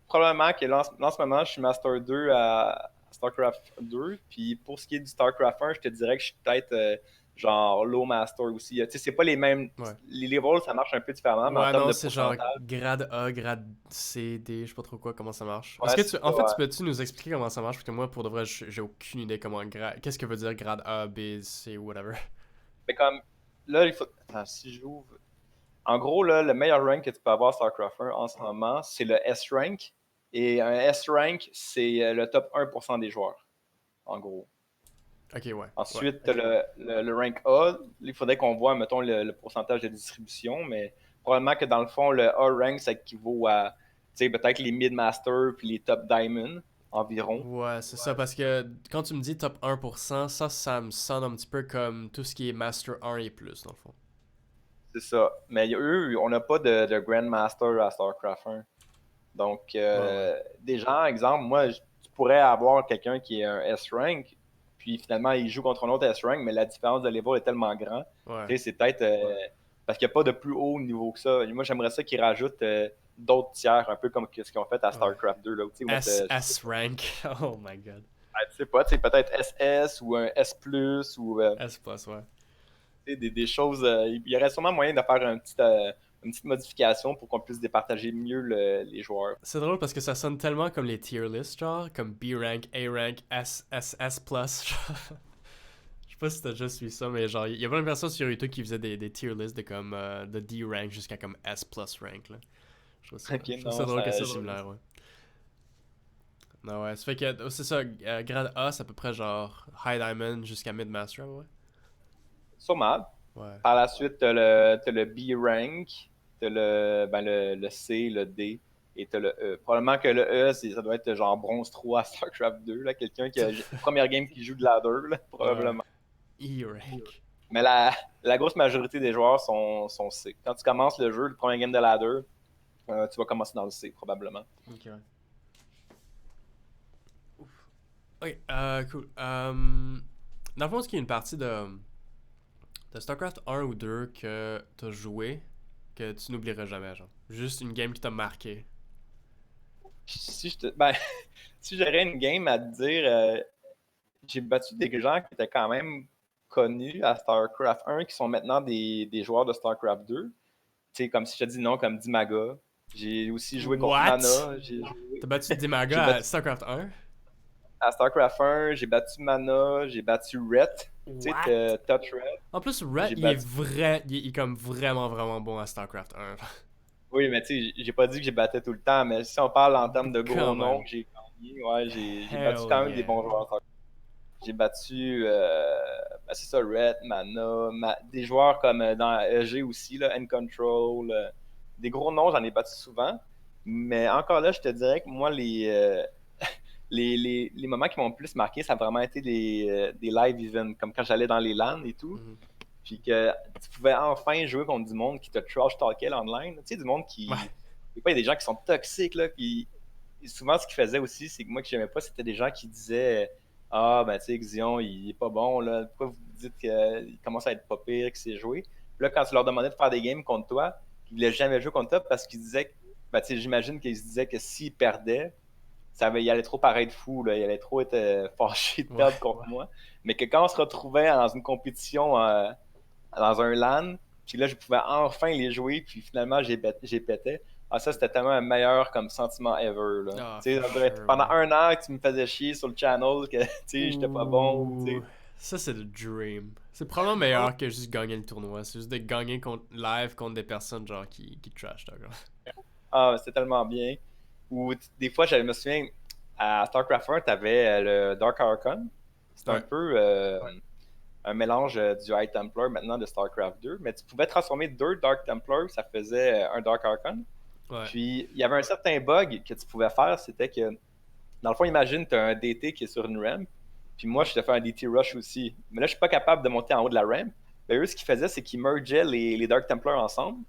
Probablement que là, en ce moment, je suis Master 2 à StarCraft 2. Puis pour ce qui est du StarCraft 1, je te dirais que je suis peut-être genre low Master aussi. Tu sais, c'est pas les mêmes. Ouais. Les levels, ça marche un peu différemment, mais en Ouais, termes non, de c'est genre pourcentage. grade A, grade C, D, je sais pas trop quoi, comment ça marche. Ouais, Est-ce que c'est en ça, fait, ouais. tu peux-tu nous expliquer comment ça marche? Parce que moi, pour de vrai, j'ai aucune idée comment qu'est-ce que veut dire grade A, B, C, whatever. Mais comme là, il faut. Attends, si j'ouvre. En gros, là, le meilleur rank que tu peux avoir à StarCraft 1 en ce moment, c'est le S-Rank. Et un S-Rank, c'est le top 1% des joueurs, en gros. Ok, ouais. Ensuite, Ouais. tu as le rank A. Il faudrait qu'on voit, mettons, le pourcentage de distribution, mais probablement que dans le fond, le A rank, ça équivaut à peut-être les mid-master puis les top diamond environ. Ouais, c'est ça, parce que quand tu me dis top 1%, ça me sonne un petit peu comme tout ce qui est Master 1 et plus, dans le fond. C'est ça. Mais eux, on n'a pas de Grandmaster à StarCraft 1. Donc, Ouais. des gens, exemple, moi, tu pourrais avoir quelqu'un qui est un S-Rank, puis finalement, il joue contre un autre S-Rank, mais la différence de level est tellement grande. Ouais. Tu sais, c'est peut-être parce qu'il n'y a pas de plus haut niveau que ça. Moi, j'aimerais ça qu'ils rajoutent d'autres tiers, un peu comme ce qu'ils ont fait à Ouais. StarCraft 2. Là, où, S rank. Oh my god. tu sais pas, peut-être SS ou un S+, ou S plus, ouais. des choses. Il y aurait sûrement moyen de faire une petite modification pour qu'on puisse départager mieux les joueurs. C'est drôle parce que ça sonne tellement comme les tier lists, genre, comme B rank, A rank, S plus. Je sais pas si t'as déjà suivi ça, mais genre, il y avait une personne sur YouTube qui faisait des tier lists de comme de D rank jusqu'à comme S plus rank, là. Je trouve ça, Ok, je trouve non, ça drôle ça- que c'est similaire, ouais. Non, ouais, ça fait que, c'est ça, grade A, c'est à peu près genre High Diamond jusqu'à Mid Master, ouais. Sûrement. Ouais. Par la suite, t'as le B rank, t'as le C, le D, et t'as le E. Probablement que le E, ça doit être genre bronze 3 à StarCraft 2, là, quelqu'un qui a première game qui joue de ladder, là, probablement. E rank. Mais la grosse majorité des joueurs sont C. Quand tu commences le jeu, le premier game de ladder, tu vas commencer dans le C, probablement. Ok, ouais. Ouf. Ok, cool. Dans le fond, est-ce qu'il y a une partie de StarCraft 1 ou 2 que t'as joué que tu n'oublieras jamais, genre? Juste une game qui t'a marqué. Ben, si j'aurais une game à te dire, j'ai battu des gens qui étaient quand même connus à StarCraft 1 qui sont maintenant des joueurs de StarCraft 2. Tu sais, comme si je te dis non, comme Dimaga. J'ai aussi joué contre What? Mana. T'as battu J'ai Dimaga à battu StarCraft 1? à StarCraft 1, j'ai battu Mana, j'ai battu Ret. Tu What? sais, Touch Ret. En plus, Ret, J'ai il est battu. il est comme vraiment, vraiment bon à StarCraft 1. Oui, mais tu sais, j'ai pas dit que j'ai battu tout le temps, mais si on parle en termes de gros Quand noms même. que j'ai gagné, ouais, j'ai battu Hell quand même des yeah. bons joueurs. J'ai battu, ben, c'est ça, Red, Mana, des joueurs comme dans EG aussi, là, N-Control. Des gros noms, j'en ai battu souvent. Mais encore là, je te dirais que moi, les moments qui m'ont le plus marqué, ça a vraiment été des live events, comme quand j'allais dans les LAN et tout. Mhm. Puis que tu pouvais enfin jouer contre du monde qui te trash talkait online. Tu sais, du monde Ouais. qui. Des fois, il y a des gens qui sont toxiques, là. Puis souvent, ce qu'ils faisaient aussi, c'est que moi, que j'aimais pas, c'était des gens qui disaient ah, ben, tu sais, Xion, il est pas bon, là. Pourquoi vous dites qu'il commence à être pas pire, qu'il sait jouer? Puis là, quand tu leur demandais de faire des games contre toi, ils voulaient jamais jouer contre toi parce qu'ils disaient que. Ben, tu sais, j'imagine qu'ils se disaient que s'ils perdaient, il allait trop paraître fou, là. Il allait trop être fâché de Ouais. perdre contre moi. Mais que quand on se retrouvait dans une compétition dans un LAN, puis là, je pouvais enfin les jouer, puis finalement, j'ai pété. Ah, ça, c'était tellement un meilleur comme sentiment ever, là. Ah, Tu sais, for on dirait, sure, pendant man. un an que tu me faisais chier sur le channel, que, tu sais, j'étais pas bon, ou, tu Ouh. sais. Ça, c'est le dream. C'est probablement meilleur que juste gagner le tournoi. C'est juste de gagner live contre des personnes genre qui trash talk. Ah, c'était tellement bien. Ou, des fois, je me souviens, à StarCraft 1, t'avais le Dark Archon. C'était un Ouais. peu un mélange du High Templar maintenant de StarCraft 2, mais tu pouvais transformer deux Dark Templars, ça faisait un Dark Archon. Ouais. Puis, il y avait un certain bug que tu pouvais faire, c'était que, dans le fond, imagine, tu as un DT qui est sur une ramp, puis moi, je te fais un DT rush aussi. Mais là, je suis pas capable de monter en haut de la ramp. Mais eux, ce qu'ils faisaient, c'est qu'ils mergeaient les Dark Templars ensemble,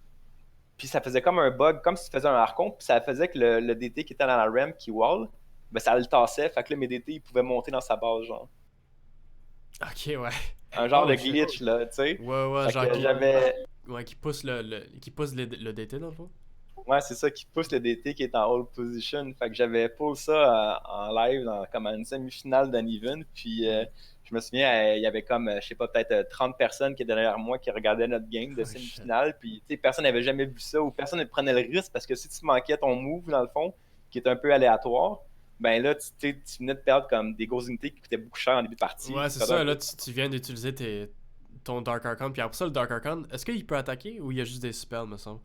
puis ça faisait comme un bug, comme si tu faisais un Archon, puis ça faisait que le DT qui était dans la ramp, qui wall, ben ça le tassait, fait que là, mes DT, ils pouvaient monter dans sa base, genre. Ok, ouais. Un genre Oh de shit. glitch, là, tu sais. Ouais, ouais, Fait genre que j'avais. ouais, qui pousse qui pousse le DT dans le fond. Ouais, c'est ça qui pousse le DT qui est en hold position. Fait que j'avais pull ça en live comme à une semi-finale d'un event. Puis Mhm. je me souviens, il y avait comme, je sais pas, peut-être 30 personnes qui étaient derrière moi qui regardaient notre game de Oh shit. semi-finale. Puis tu sais, personne n'avait jamais vu ça ou personne ne prenait le risque parce que si tu manquais ton move, dans le fond, qui est un peu aléatoire, ben là, tu venais de perdre comme des grosses unités qui coûtaient beaucoup cher en début de partie. Ouais, Tu c'est perdais un ça. Là, peu. tu viens d'utiliser ton Dark Archon. Puis après ça, le Dark Archon, est-ce qu'il peut attaquer ou il y a juste des spells, me semble?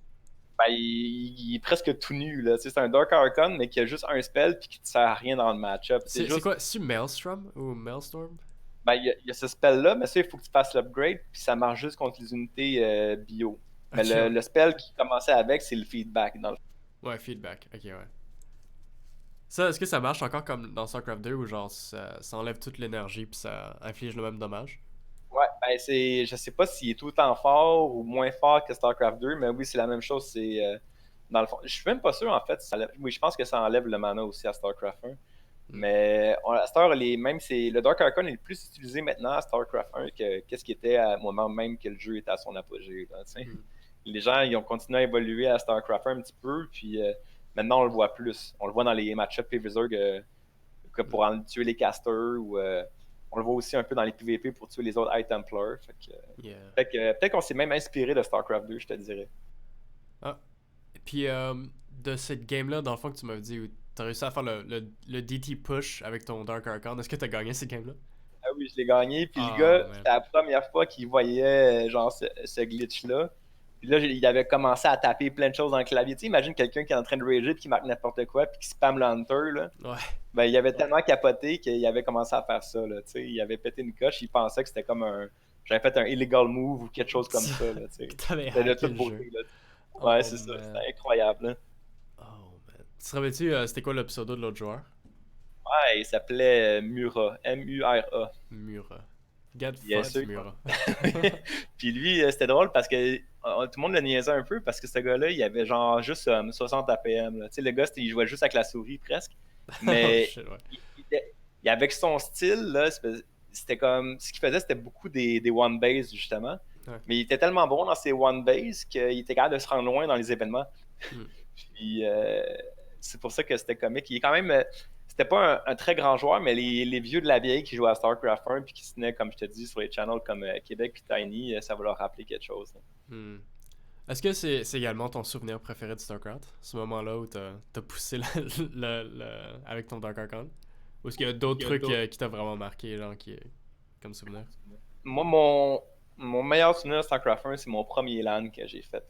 Ben, il est presque tout nu, là. Tu sais, c'est un Dark Archon, mais qui a juste un spell puis qui ne sert à rien dans le match-up. C'est C'est juste quoi? C'est Maelstrom ou Maelstrom? ben, il y a ce spell-là, mais ça, il faut que tu fasses l'upgrade, puis ça marche juste contre les unités bio. Mais Ok, ouais. le spell qui commençait avec, c'est le feedback, dans le fond. Ouais, feedback. Ok, ouais. Ça, est-ce que ça marche encore comme dans StarCraft 2 où genre ça enlève toute l'énergie puis ça inflige le même dommage? Ouais, ben, je sais pas s'il est tout le temps fort ou moins fort que StarCraft 2, mais oui, c'est la même chose. Dans le fond, je suis même pas sûr, en fait. Oui, je pense que ça enlève le mana aussi à StarCraft 1. Hmm. Mais à Star, même le Dark Archon est le plus utilisé maintenant à StarCraft 1 que qu'est-ce qui était au moment même que le jeu était à son apogée, là, tu sais. Hmm. Les gens ils ont continué à évoluer à StarCraft un petit peu, puis maintenant on le voit plus. On le voit dans les match-ups PvZ que Hmm. pour tuer les casters, ou on le voit aussi un peu dans les PvP pour tuer les autres High Templars. Yeah. Peut-être qu'on s'est même inspiré de StarCraft 2, je te dirais. Ah. Puis de cette game-là, dans le fond que tu m'avais dit, où t'as réussi à faire le DT push avec ton Dark Archon, est-ce que t'as gagné cette game-là? Ah oui, je l'ai gagné. Puis le Ah, gars, man. c'était la première fois qu'il voyait genre ce glitch-là. Puis là, il avait commencé à taper plein de choses dans le clavier. Tu sais, imagine quelqu'un qui est en train de rager, puis qui marque n'importe quoi, puis qui spam le hunter, là. Ouais. Ben, il avait tellement capoté qu'il avait commencé à faire ça, là. Tu sais, il avait pété une coche, il pensait que c'était comme un. J'avais fait un illegal move ou quelque chose comme ça, là. Tu sais. T'avais C'était de hacké toute le jeu. beauté, là. Ouais, Oh, c'est ça. man. C'était incroyable, là. Oh, man. Tu te rappelles-tu, c'était quoi le pseudo de l'autre joueur? Ouais, il s'appelait Mura. Mura. Mura. Get Bien fucked, sûr. Mura. Puis lui, c'était drôle parce que tout le monde le niaisait un peu parce que ce gars-là, il avait genre juste 60 APM, là. Tu sais, le gars, il jouait juste avec la souris presque. Oh Mais shit, ouais. avec son style, là, c'était comme. Ce qu'il faisait, c'était beaucoup des one base, justement. Ouais. Mais il était tellement bon dans ses one base qu'il était capable de se rendre loin dans les événements. Hmm. Puis c'est pour ça que c'était comique. Il est quand même. C'était pas un très grand joueur, mais les vieux de la vieille qui jouaient à StarCraft 1 puis qui se tenaient, comme je te dis, sur les channels comme Québec puis Tiny, ça va leur rappeler quelque chose, là. Hmm. Est-ce que c'est également ton souvenir préféré de StarCraft? Ce moment-là où t'as poussé avec ton Dark Archon? Ou est-ce qu'il y a d'autres trucs qui t'ont vraiment marqué, genre, comme souvenir? Moi, mon meilleur souvenir de StarCraft 1, c'est mon premier LAN que j'ai fait.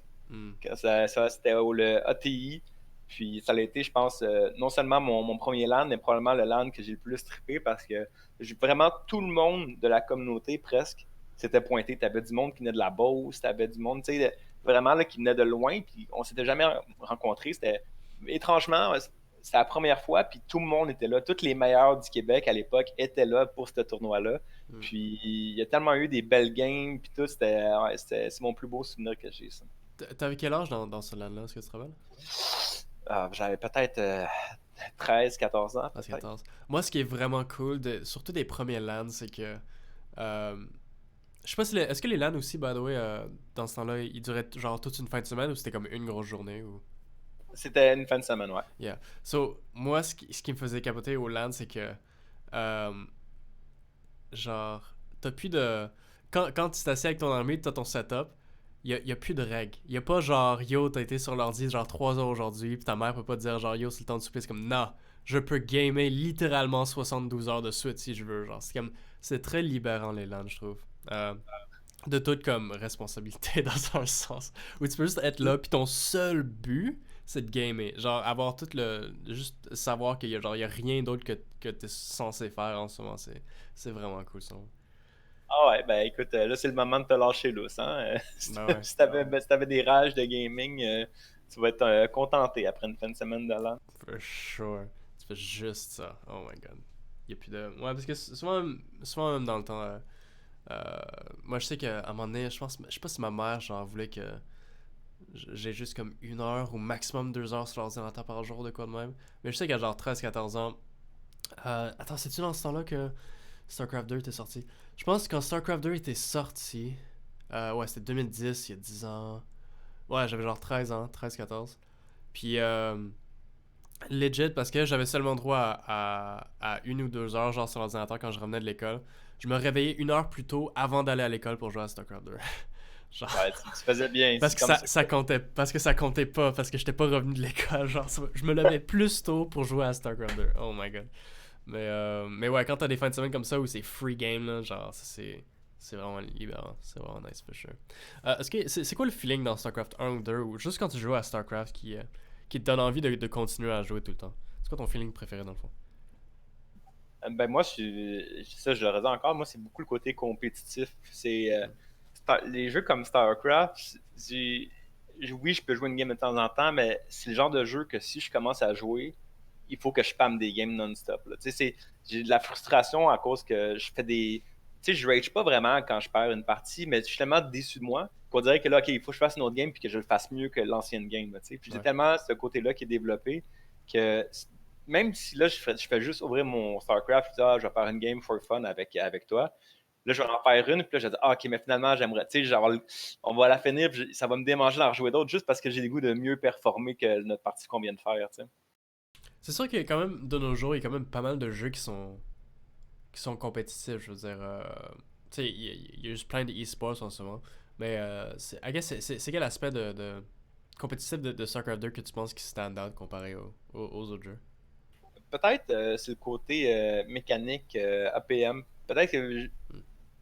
C'était le ATI. Puis ça a été, je pense, non seulement mon premier LAN, mais probablement le LAN que j'ai le plus trippé parce que vraiment tout le monde de la communauté presque s'était pointé. Tu avais du monde qui venait de la Beauce, tu avais du monde, tu sais, vraiment là, qui venait de loin. Puis on s'était jamais rencontrés. C'était étrangement, c'était la première fois. Puis tout le monde était là. Tous les meilleurs du Québec à l'époque étaient là pour ce tournoi-là. Puis il y a tellement eu des belles games. Puis tout, c'est mon plus beau souvenir que j'ai, ça. T'avais quel âge dans ce LAN-là, est-ce que tu te rappelles? J'avais peut-être 13, 14 ans, peut-être. 14. Moi, ce qui est vraiment cool, surtout des premiers LAN, c'est que. Je sais pas si. Est-ce que les LAN aussi, by the way, dans ce temps-là, ils duraient genre toute une fin de semaine ou c'était comme une grosse journée ou. C'était une fin de semaine, ouais. Yeah. So, moi, ce qui me faisait capoter au LAN, c'est que. euh, genre, t'as plus de. Quand tu t'assieds avec ton armée, t'as ton setup, y a plus de règles. Y a pas genre, yo, t'as été sur l'ordi genre 3 heures aujourd'hui, pis ta mère peut pas te dire genre, yo, c'est le temps de souper. C'est comme, non, je peux gamer littéralement 72 heures de suite si je veux. Genre, c'est comme, c'est très libérant les LAN, je trouve. De toute comme responsabilité dans un sens. Où tu peux juste être là, pis ton seul but, c'est de gamer. Genre, avoir tout le. Juste savoir qu'il y a, genre, y a rien d'autre que t'es censé faire en ce moment. C'est vraiment cool, ça. Ah ouais, ben écoute, là, c'est le moment de te lâcher lousse, hein. Ben ouais. Si t'avais des rages de gaming, tu vas être contenté après une fin de semaine de LAN. For sure. Tu fais juste ça. Oh my god. Y a plus de. Ouais, parce que souvent même dans le temps. Moi, je sais qu'à un moment donné, je sais pas si ma mère, genre, voulait que j'ai juste comme 1 heure ou maximum 2 heures sur l'ordinateur par jour, de quoi de même. Mais je sais qu'à genre 13-14 ans. Attends, c'est-tu dans ce temps-là que StarCraft 2 était sorti? Je pense que quand StarCraft 2 était sorti. Ouais, c'était 2010, il y a 10 ans. Ouais, j'avais genre 13 ans, 13-14. Puis, legit, parce que j'avais seulement droit à 1 ou 2 heures, genre sur l'ordinateur quand je revenais de l'école. Je me réveillais 1 heure plus tôt avant d'aller à l'école pour jouer à StarCraft 2. Genre. Ouais, tu faisais bien. Parce C'est que comme ça comptait, parce que ça comptait pas, parce que j'étais pas revenu de l'école. Genre, je me levais plus tôt pour jouer à StarCraft 2. Oh my god. Mais ouais, quand t'as des fins de semaine comme ça où c'est free game, là, genre, c'est vraiment libérant. C'est vraiment nice, for sure. Est-ce que c'est quoi le feeling dans StarCraft 1 ou 2 ou juste quand tu joues à StarCraft qui te donne envie de continuer à jouer tout le temps? C'est quoi ton feeling préféré dans le fond? Ben moi, ça, je le redis encore, moi, c'est beaucoup le côté compétitif. Les jeux comme StarCraft, oui, je peux jouer une game de temps en temps, mais c'est le genre de jeu que si je commence à jouer, il faut que je spamme des games non-stop. Là. Tu sais, j'ai de la frustration à cause que je fais des. Tu sais, je rage pas vraiment quand je perds une partie, mais je suis tellement déçu de moi qu'on dirait que là, OK, il faut que je fasse une autre game puis que je le fasse mieux que l'ancienne game. Là, tu sais. Puis j'ai Ouais. tellement ce côté-là qui est développé que même si là, je fais juste ouvrir mon StarCraft, je dis, je vais faire une game for fun avec toi. Là, je vais en faire une, puis là, je vais dire, OK, mais finalement, j'aimerais, tu sais, genre, on va la finir, puis ça va me démanger d'en rejouer d'autres juste parce que j'ai le goût de mieux performer que notre partie qu'on vient de faire, tu sais. C'est sûr qu'il y a quand même, de nos jours, il y a quand même pas mal de jeux qui sont compétitifs. Je veux dire, tu sais, il y a juste plein de e-sports en ce moment. Mais, I guess, c'est quel aspect de compétitif de StarCraft 2 que tu penses qui stand out comparé aux autres jeux? Peut-être c'est le côté mécanique APM. Peut-être que, tu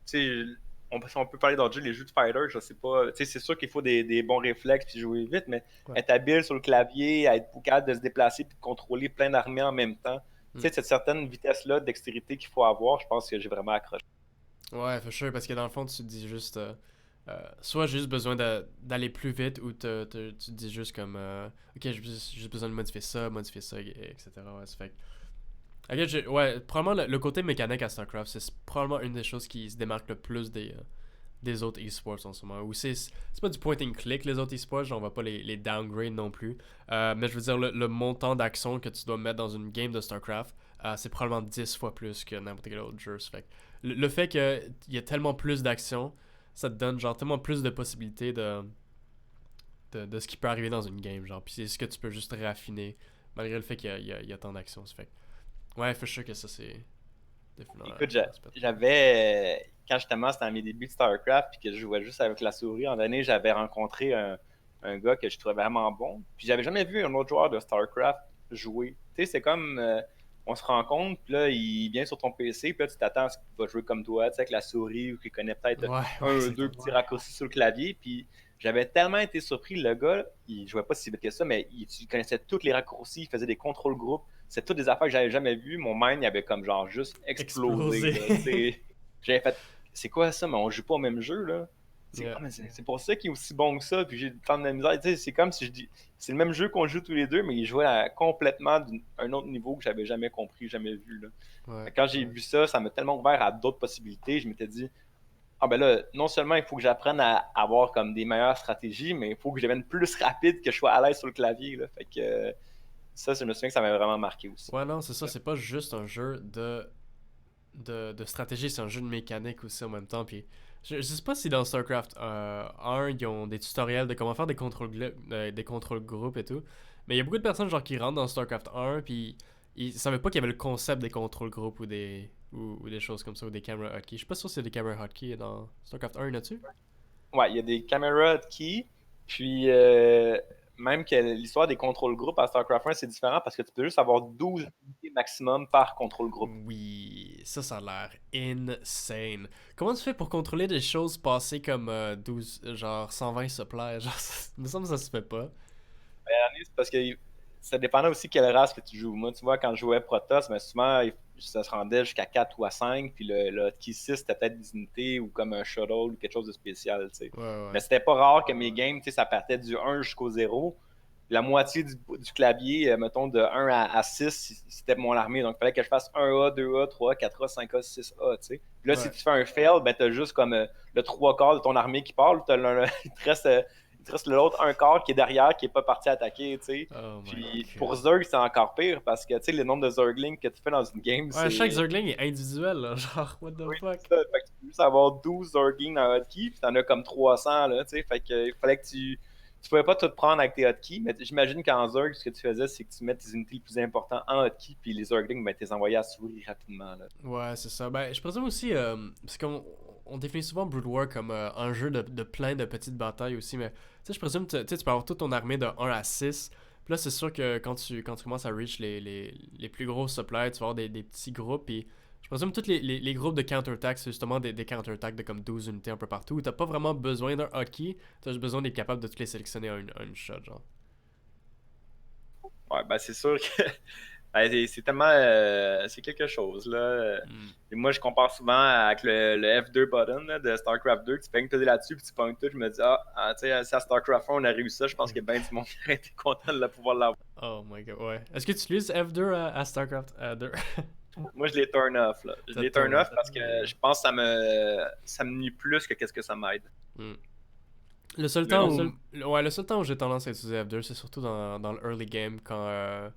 sais, on peut parler d'autres jeux, les jeux de fighter, je sais pas. Tu sais, c'est sûr qu'il faut des bons réflexes puis jouer vite, mais Ouais. être habile sur le clavier, être capable de se déplacer puis de contrôler plein d'armées en même temps. Tu sais, cette certaine vitesse-là, dextérité qu'il faut avoir, je pense que j'ai vraiment accroché. Ouais, for sure, parce que dans le fond, tu te dis juste. Soit j'ai juste besoin d'aller plus vite, ou tu te dis juste comme. Ok, j'ai juste besoin de modifier ça, etc. Ouais, ça fait que. Ok, ouais, probablement le côté mécanique à StarCraft, c'est probablement une des choses qui se démarque le plus des autres esports en ce moment. Ou c'est pas du point and click les autres esports, genre on va pas les downgrade non plus. Mais je veux dire, le montant d'action que tu dois mettre dans une game de StarCraft, c'est probablement 10 fois plus que n'importe quel autre jeu. Ça fait que le fait qu'il y a tellement plus d'action, ça te donne genre tellement plus de possibilités de ce qui peut arriver dans une game. Genre, puis c'est ce que tu peux juste raffiner, malgré le fait qu'il y a tant d'action. Ça fait que, ouais, faut sûr que ça c'est définitivement. Écoute, j'avais, quand justement c'était à mes débuts de StarCraft, puis que je jouais juste avec la souris, en année, j'avais rencontré un gars que je trouvais vraiment bon. Puis j'avais jamais vu un autre joueur de StarCraft jouer. Tu sais, c'est comme, on se rencontre, puis là, il vient sur ton PC, puis là, tu t'attends à ce qu'il va jouer comme toi, tu sais, avec la souris, ou qu'il connaît peut-être Ouais, un ou c'est deux comme. petits raccourcis sur le clavier. Puis j'avais tellement été surpris. Le gars, il jouait pas si vite que ça, mais il connaissait tous les raccourcis, il faisait des contrôles groupes. C'est toutes des affaires que j'avais jamais vues. Mon mind, il avait comme genre juste explosé. Explosé. Là, j'avais fait, c'est quoi ça? Mais on joue pas au même jeu, là. Yeah. Mais c'est pour ça qu'il est aussi bon que ça. Puis j'ai tant de la misère. C'est comme si je dis, c'est le même jeu qu'on joue tous les deux, mais il jouait complètement d'un autre niveau que j'avais jamais compris, jamais vu. Là. Ouais. Quand j'ai vu ça, ça m'a tellement ouvert à d'autres possibilités. Je m'étais dit, ah ben là, non seulement il faut que j'apprenne à avoir comme des meilleures stratégies, mais il faut que je devienne plus rapide, que je sois à l'aise sur le clavier. Là. Fait que ça, je me souviens que ça m'a vraiment marqué aussi. Ouais, non, c'est ça, c'est pas juste un jeu de stratégie, c'est un jeu de mécanique aussi en même temps. Puis je sais pas si dans StarCraft 1, ils ont des tutoriels de comment faire des contrôles groupes et tout. Mais il y a beaucoup de personnes genre qui rentrent dans StarCraft 1 puis ils savaient pas qu'il y avait le concept des contrôles groupes ou des choses comme ça, ou des caméras hotkeys. Je suis pas sûr si c'est des caméras hotkeys dans StarCraft 1, là-dessus. Ouais, il y a des caméras key, puis même que l'histoire des contrôles groupes à StarCraft 1, c'est différent parce que tu peux juste avoir 12 unités maximum par contrôle groupe. Oui, ça a l'air insane. Comment tu fais pour contrôler des choses passées comme 12, genre 120 supplies? Genre, il me semble que ça se fait pas. C'est parce que ça dépendait aussi quelle race que tu joues. Moi, tu vois, quand je jouais Protoss, mais souvent, ça se rendait jusqu'à 4 ou à 5, puis le hotkey 6, c'était peut-être des unités ou comme un shuttle ou quelque chose de spécial, tu sais. Ouais, ouais. Mais c'était pas rare que mes games, tu sais, ça partait du 1 jusqu'au 0. La moitié du clavier, mettons, de 1 à 6, c'était mon armée. Donc, il fallait que je fasse 1A, 2A, 3A, 4A, 5A, 6A, tu sais. Puis là, si Ouais. tu fais un fail, ben, t'as juste comme le 3 quarts de ton armée qui part. Il te reste l'autre un quart qui est derrière, qui est pas parti attaquer, tu sais. Oh my Puis god. pour Zerg, c'est encore pire parce que, tu sais, le nombre de Zerglings que tu fais dans une game, Ouais, chaque c'est... Zergling est individuel, là. Genre, what the Oui, fuck? c'est ça. Fait que tu peux juste avoir 12 Zerglings dans hotkey, puis t'en as comme 300, là, tu sais. Fait que il fallait que tu pouvais pas tout prendre avec tes hotkeys, mais j'imagine qu'en Zerg, ce que tu faisais, c'est que tu mets tes unités les plus importantes en hotkey, puis les Zerglings, ben, tu les envoyais à s'ouvrir rapidement, là. Ouais, c'est ça. Ben, je présume aussi, parce qu'on définit souvent Brood War comme un jeu de plein de petites batailles aussi, mais tu sais, je présume que tu peux avoir toute ton armée de 1 à 6. Puis là, c'est sûr que quand tu commences à reach les plus gros supplies, tu vas avoir des petits groupes. Puis je présume tous les groupes de counter-attack, c'est justement des counter-attacks de comme 12 unités un peu partout. T'as pas vraiment besoin d'un hotkey, t'as juste besoin d'être capable de toutes les sélectionner à une shot, genre. Ouais, ben c'est sûr que ben, c'est tellement. C'est quelque chose, là. Hmm. Et moi, je compare souvent avec le F2 button là, de StarCraft 2, que tu peux peser là-dessus, puis tu pognes tout. Je me dis, tu sais, si à StarCraft 1, on a réussi ça, je pense que ben du monde aurait été content de pouvoir l'avoir. Oh my god, ouais. Est-ce que tu utilises F2 à StarCraft 2? Moi, je les turn off, là. Je T'as les turn turn off off. parce que je pense que ça me nuit plus que qu'est-ce que ça m'aide. Hmm. Le seul Mais temps non, ouais, le seul temps où j'ai tendance à utiliser F2, c'est surtout dans le early game quand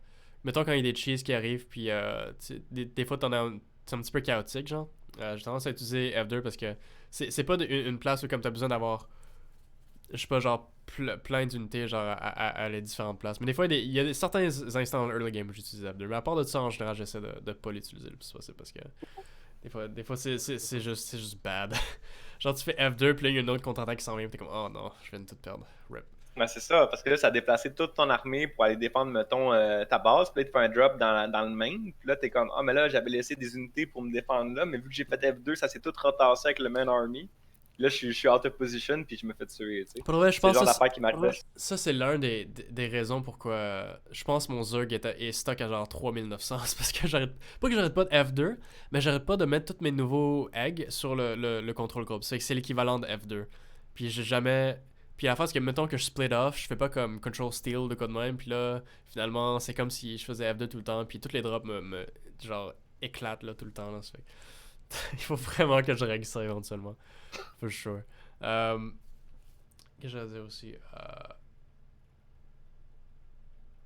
mettons quand il y a des cheese qui arrivent puis des fois c'est un petit peu chaotique genre. J'ai tendance à utiliser F2 parce que c'est pas une place où comme t'as besoin d'avoir je sais pas genre plein d'unités genre à les différentes places. Mais des fois il y a certains instants dans le early game où j'utilise F2. Mais à part de ça en général, j'essaie de pas l'utiliser le plus possible parce que des fois c'est juste bad. Genre, tu fais F2, puis là, il y a une autre contre-attaque qui s'en vient, puis t'es comme, oh non, je viens de tout perdre. Rip. ben, c'est ça, parce que là, ça a déplacé toute ton armée pour aller défendre, mettons, ta base, puis là, tu fais un drop dans le main, puis là, t'es comme, mais là, j'avais laissé des unités pour me défendre là, mais vu que j'ai fait F2, ça s'est tout retassé avec le main army. Là, je suis out of position, puis je me fais tuer, tu sais. Pour vrai, je C'est le pense genre que d'affaire qui m'arrive. ça, c'est l'un des raisons pourquoi je pense mon Zerg est stock à genre 3900. C'est parce que pas que j'arrête pas de F2, mais j'arrête pas de mettre tous mes nouveaux eggs sur le control group. C'est l'équivalent de F2. Puis j'ai jamais. Puis à la fois, que mettons que je split off, je fais pas comme control steal de quoi de même. Puis là, finalement, c'est comme si je faisais F2 tout le temps. Puis tous les drops genre éclatent là tout le temps. Là, ça fait il faut vraiment que je règle ça éventuellement. For sure. Qu'est-ce que j'allais dire aussi?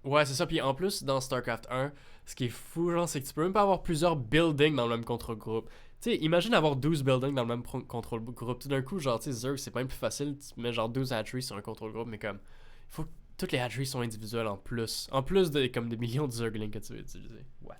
Ouais, c'est ça. Puis en plus, dans StarCraft 1, ce qui est fou, genre, c'est que tu peux même pas avoir plusieurs buildings dans le même contrôle groupe. Tu sais, imagine avoir 12 buildings dans le même contrôle groupe. Tout d'un coup, genre, tu sais, Zerg, c'est pas même plus facile. Tu mets genre 12 hatcheries sur un contrôle groupe, mais comme, il faut que toutes les hatcheries sont individuelles en plus. En plus de comme des millions de Zerglings que tu veux utiliser. What?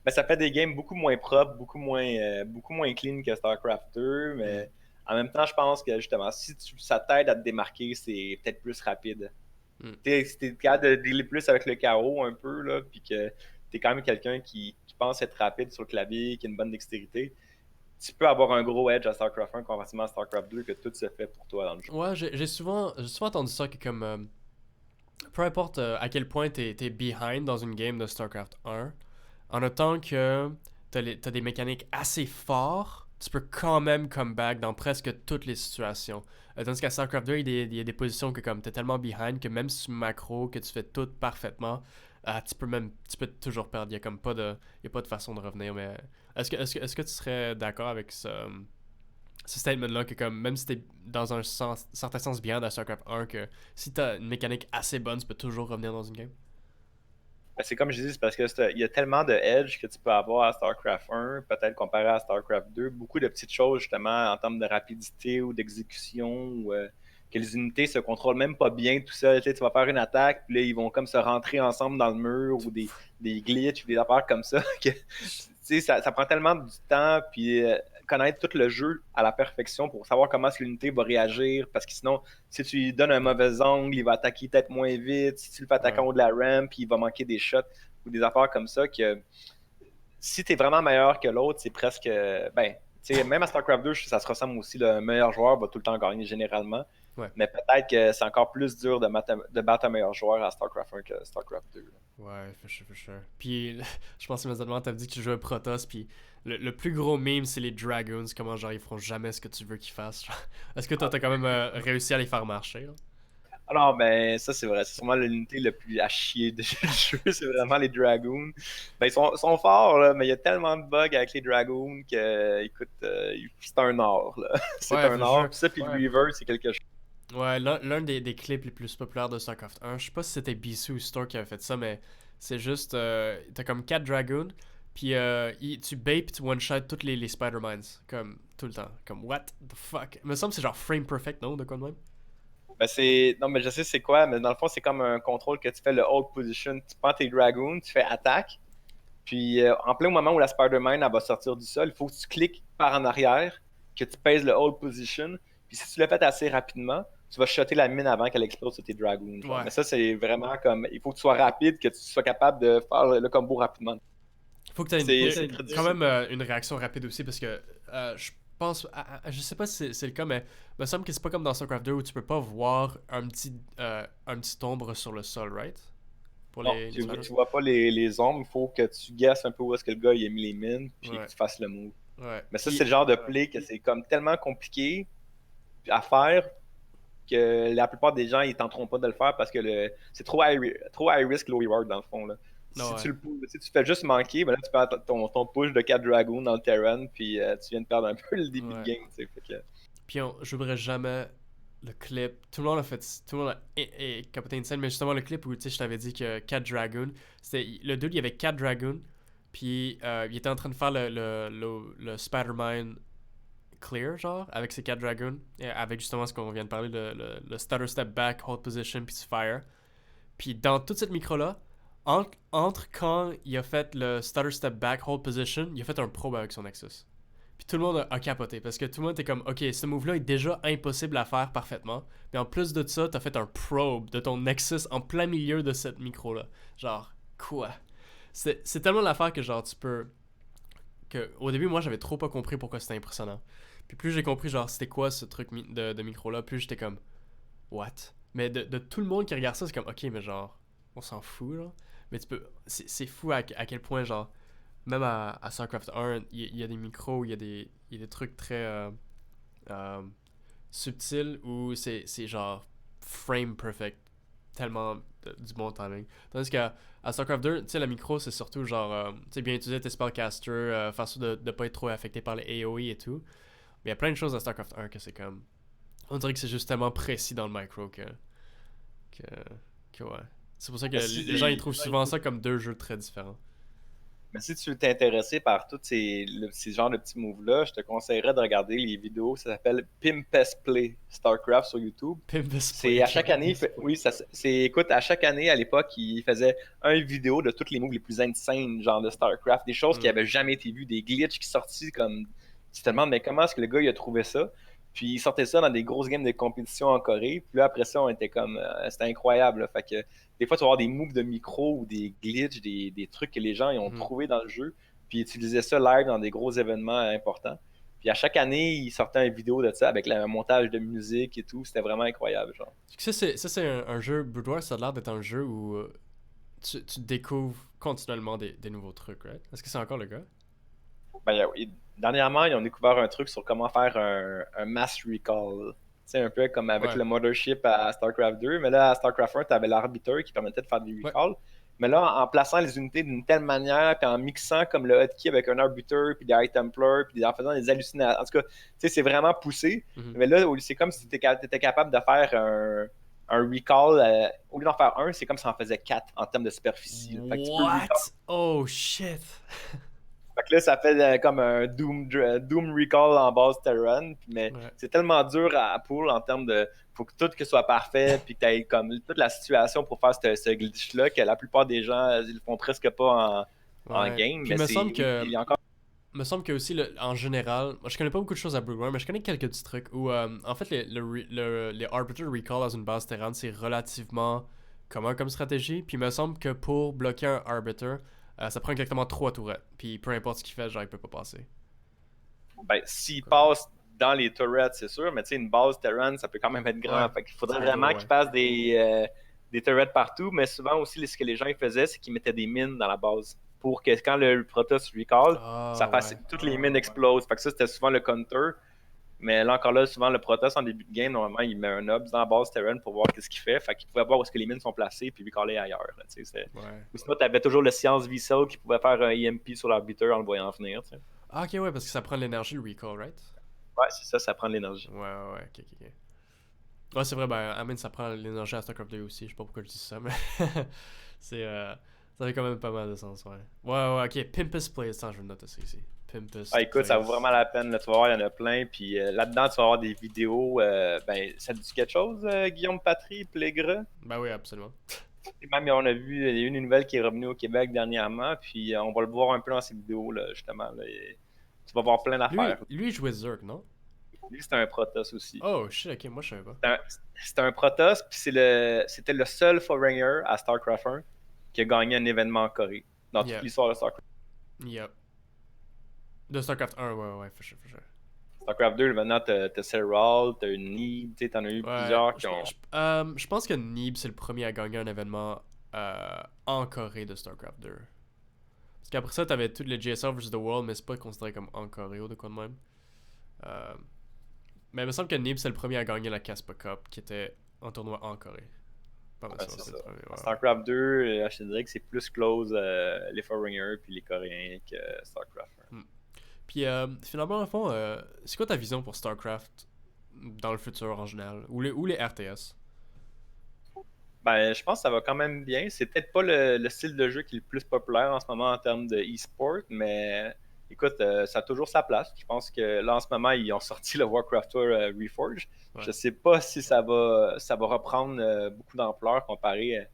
Ben, ça fait des games beaucoup moins propres, beaucoup moins clean que StarCraft 2, mais en même temps, je pense que justement, si ça t'aide à te démarquer, c'est peut-être plus rapide. Mm. Si t'es capable de dealer plus avec le chaos un peu, là, puis que t'es quand même quelqu'un qui pense être rapide sur le clavier, qui a une bonne dextérité, tu peux avoir un gros edge à StarCraft 1 comparativement à StarCraft 2 que tout se fait pour toi dans le jeu. Ouais, j'ai souvent entendu ça que comme peu importe à quel point t'es behind dans une game de StarCraft 1, en autant que t'as des mécaniques assez fortes, tu peux quand même come back dans presque toutes les situations. Tandis qu'à StarCraft 2, il y a des positions que comme t'es tellement behind que même si tu macro, que tu fais tout parfaitement, tu peux toujours perdre. Il y a comme il y a pas de façon de revenir. Mais est-ce que tu serais d'accord avec ce statement-là que comme même si t'es dans un certain sens bien dans StarCraft 1 que si t'as une mécanique assez bonne, tu peux toujours revenir dans une game? Ben, c'est comme je dis, c'est parce que il y a tellement de edge que tu peux avoir à StarCraft 1, peut-être comparé à StarCraft 2. Beaucoup de petites choses, justement, en termes de rapidité ou d'exécution, ou que les unités se contrôlent même pas bien tout seul. Tu sais, tu vas faire une attaque, puis là, ils vont comme se rentrer ensemble dans le mur, ou des glitches, ou des affaires comme ça, que tu sais, ça prend tellement du temps, puis connaître tout le jeu à la perfection pour savoir comment est-ce que l'unité va réagir, parce que sinon, si tu lui donnes un mauvais angle, il va attaquer peut-être moins vite. Si tu le fais attaquer Ouais. en haut de la ramp, il va manquer des shots ou des affaires comme ça que si tu es vraiment meilleur que l'autre, c'est presque. Ben, tu sais, même à StarCraft 2, ça se ressemble aussi. Le meilleur joueur va tout le temps gagner généralement. Ouais. Mais peut-être que c'est encore plus dur de battre un meilleur joueur à StarCraft 1 que StarCraft 2. Là. Ouais, for sure. Puis, je pense immédiatement, t'as dit que tu jouais Protoss, puis le plus gros meme, c'est les Dragons, comment genre ils feront jamais ce que tu veux qu'ils fassent. Genre. Est-ce que toi, t'as quand même réussi à les faire marcher? Là? Alors, ben, ça, c'est vrai. C'est sûrement l'unité le plus à chier de jeu. C'est vraiment les Dragoons. Ben, ils sont forts, là, mais il y a tellement de bugs avec les Dragoons que, écoute, c'est un art, là. C'est Ouais, un for art. sure. Puis ça, puis le Ouais. Reaver, c'est quelque chose. Ouais, l'un des clips les plus populaires de StarCraft 1, je sais pas si c'était Bisou ou Store qui avait fait ça, mais c'est juste, t'as comme 4 Dragons, puis tu bait puis tu one-shot toutes les Spider-Mines, comme tout le temps. Comme, what the fuck? Il me semble que c'est genre frame perfect, non? De quoi de même? Ben, c'est. Non, mais je sais c'est quoi, mais dans le fond, c'est comme un contrôle que tu fais le hold position. Tu prends tes Dragoons, tu fais attaque, puis en plein moment où la Spider-Man elle va sortir du sol, il faut que tu cliques par en arrière, que tu pèses le hold position, puis si tu le fais assez rapidement, tu vas shotter la mine avant qu'elle explose sur tes Dragoons. Genre. Ouais. Mais ça, c'est vraiment comme. Il faut que tu sois rapide, que tu sois capable de faire le combo rapidement. Faut que tu C'est aies très quand difficile. même une réaction rapide aussi parce que je pense, je sais pas si c'est le cas, mais il me semble que c'est pas comme dans StarCraft 2 où tu peux pas voir un petit ombre sur le sol, right? Pour Non, les tu, spiders. tu vois pas les ombres, il faut que tu guesses un peu où est-ce que le gars il a mis les mines, puis que Ouais, tu fasses le move. ouais. Mais ça, c'est Puis, le genre de play que c'est comme tellement compliqué à faire que la plupart des gens ils tenteront pas de le faire parce que c'est trop high risk, low reward dans le fond. Là. non, Si ouais. tu fais juste manquer, ben là tu perds ton push de 4 dragons dans le Terran, puis tu viens de perdre un peu le début de Ouais. game. Tu sais, fait que... Puis j'oublierai jamais le clip. Tout le monde a fait. Tout le monde a capoté une scène, mais justement le clip où tu sais, je t'avais dit que 4 dragons. Le dude, il y avait 4 dragons. Puis il était en train de faire le Spider-Man clear, genre, avec ses 4 dragons. Et avec justement ce qu'on vient de parler, le stutter step back, hold position, puis tu fire. Puis dans toute cette micro-là, entre quand il a fait le stutter step back, hold position, il a fait un probe avec son Nexus. Puis tout le monde a capoté parce que tout le monde était comme, ok, ce move-là est déjà impossible à faire parfaitement. Mais en plus de ça, t'as fait un probe de ton Nexus en plein milieu de cette micro-là. Genre, quoi? C'est tellement l'affaire que genre tu peux. Au début, moi, j'avais trop pas compris pourquoi c'était impressionnant. Puis plus j'ai compris, genre, c'était quoi ce truc de micro-là, plus j'étais comme, what? Mais de tout le monde qui regarde ça, c'est comme, ok, mais genre, on s'en fout, là. Mais tu peux. C'est fou à quel point, genre, même à StarCraft 1, il y a des micros, il y a des trucs très euh, subtils où c'est genre frame perfect. Tellement du bon timing. Tandis qu'à StarCraft 2, tu sais, la micro, c'est surtout genre, tu sais, bien utiliser tes spellcasters, faire sûr de pas être trop affecté par les AoE et tout. Mais il y a plein de choses dans StarCraft 1 que c'est comme. On dirait que c'est juste tellement précis dans le micro que, que ouais. C'est pour ça que Mais si, les gens ils trouvent souvent ça comme deux jeux très différents. Mais si tu veux intéressé par tous ces genres de petits moves-là, je te conseillerais de regarder les vidéos. Ça s'appelle Pimpest Play StarCraft sur YouTube. Pimp this C'est play, à ok. chaque année, oui, écoute, à chaque année, à l'époque, il faisait une vidéo de toutes les moves les plus insane, genre de StarCraft, des choses qui Mm. n'avaient jamais été vues, des glitches qui sortaient comme. Tu te demandes, mais comment est-ce que le gars il a trouvé ça? Puis il sortait ça dans des grosses games de compétition en Corée. Puis là, après ça, on était comme. C'était incroyable. Là. Fait que des fois, tu vas avoir des moves de micro ou des glitches, des trucs que les gens ils ont Mhm. trouvé dans le jeu. Puis ils utilisaient ça live dans des gros événements importants. Puis à chaque année, ils sortaient une vidéo de ça avec un montage de musique et tout. C'était vraiment incroyable, genre. Ça, c'est un jeu. Brood War, ça a l'air d'être un jeu où tu découvres continuellement des nouveaux trucs, right? Est-ce que c'est encore le cas? Ben, dernièrement, ils ont découvert un truc sur comment faire un mass recall. C'est un peu comme avec Ouais. le Mothership à StarCraft 2, mais là, à StarCraft 1, tu avais l'arbiteur qui permettait de faire des Ouais. recalls. Mais là, en plaçant les unités d'une telle manière, puis en mixant comme le hotkey avec un arbiter, puis des high templars, puis en faisant des hallucinations. En tout cas, tu sais, c'est vraiment poussé. Mhm. Mais là, c'est comme si tu étais capable de faire un recall. Au lieu d'en faire un, c'est comme si on en faisait quatre en termes de superficie. Fait que tu peux recall. What? Oh shit! Fait que là, ça fait comme un Doom Recall en base Terran, mais Ouais. c'est tellement dur à pull en termes de. Faut que tout que soit parfait, puis que tu aies comme toute la situation pour faire ce glitch-là, que la plupart des gens, ils le font presque pas en Ouais. game, Puis mais c'est. Oui, il y a encore. me semble que aussi, en général, moi je connais pas beaucoup de choses à Brood War, mais je connais quelques petits trucs où, en fait, les Arbiter Recall dans une base Terran, c'est relativement commun comme stratégie. Puis il me semble que pour bloquer un Arbiter, ça prend exactement 3 tourelles. Puis peu importe ce qu'il fait, genre, il peut pas passer. Ben, s'ils passent dans les turrets, c'est sûr, mais tu sais, une base Terran, ça peut quand même être grand. Ouais. Fait qu'il faudrait C'est vraiment gros, qu'ils ouais. fassent des turrets partout, mais souvent aussi, ce que les gens faisaient, c'est qu'ils mettaient des mines dans la base pour que quand le Protoss recall, ça Ah, fasse ouais. toutes les mines explosent. Fait que ça, c'était souvent le counter. Mais là, encore là, souvent, le Protoss, en début de game, normalement, il met un obs dans la base Terran pour voir ce qu'il fait. Fait qu'il pouvait voir où est-ce que les mines sont placées puis recaller ailleurs. Là, Ouais. ou sinon, tu avais toujours le Science Vessel qui pouvait faire un EMP sur l'arbitre en le voyant venir. T'sais. Ah, ok, ouais, parce que ça prend de l'énergie, le recall, right? Ouais, c'est ça, ça prend de l'énergie. Ouais, ouais, ouais, ok, ok, ok. Ouais, c'est vrai, ben, Amen, ça prend l'énergie à StarCraft 2 aussi. Je sais pas pourquoi je dis ça, mais c'est, ça fait quand même pas mal de sens, ouais. Ouais, ouais, ok. Pimpus Plays, attends, je vais le noter ça ici. Pimpus Ah, écoute, ça vaut Plays. vraiment la peine. Là, tu vas voir, il y en a plein. Puis là-dedans, tu vas avoir des vidéos. Ben, ça te dit quelque chose, Guillaume Patry, Plégre? Ben oui, absolument. Et même, on a vu, il y a une nouvelle qui est revenue au Québec dernièrement. Puis on va le voir un peu dans ces vidéos, là, justement. Là, et tu vas voir plein d'affaires. Lui, il jouait Zerg, non? Lui, c'est un Protoss aussi. Oh, shit, ok, moi je savais pas. C'est un, c'est un Protoss, puis c'était le seul Foreigner à StarCraft 1 qui a gagné un événement en Corée dans toute Yeah, l'histoire de StarCraft. yep. De StarCraft 1, ouais, ouais, for sure, for sure. StarCraft 2, maintenant, t'as Serral, t'as une Need, t'en as eu Ouais, plusieurs qui ont. je pense que Neeb, c'est le premier à gagner un événement en Corée de StarCraft 2. Parce qu'après ça, t'avais tout le GSL vs. The World, mais c'est pas considéré comme en Corée ou de quoi de même. Euh, mais il me semble que Nib, c'est le premier à gagner la Caspa Cup, qui était un tournoi en Corée. Pas mal Ouais, sûr, c'est c'est ça. le premier. Ouais, StarCraft 2, je te dirais que c'est plus close les Foreigners puis les Coréens que StarCraft 1. ouais. Puis finalement, en fond, c'est quoi ta vision pour StarCraft dans le futur en général? Ou les RTS? Ben, je pense que ça va quand même bien. C'est peut-être pas le style de jeu qui est le plus populaire en ce moment en termes de e-sport, mais écoute, ça a toujours sa place. Je pense que là, en ce moment, ils ont sorti le Warcraft Tour Reforged. Ouais. Je sais pas si ça va reprendre beaucoup d'ampleur comparé à.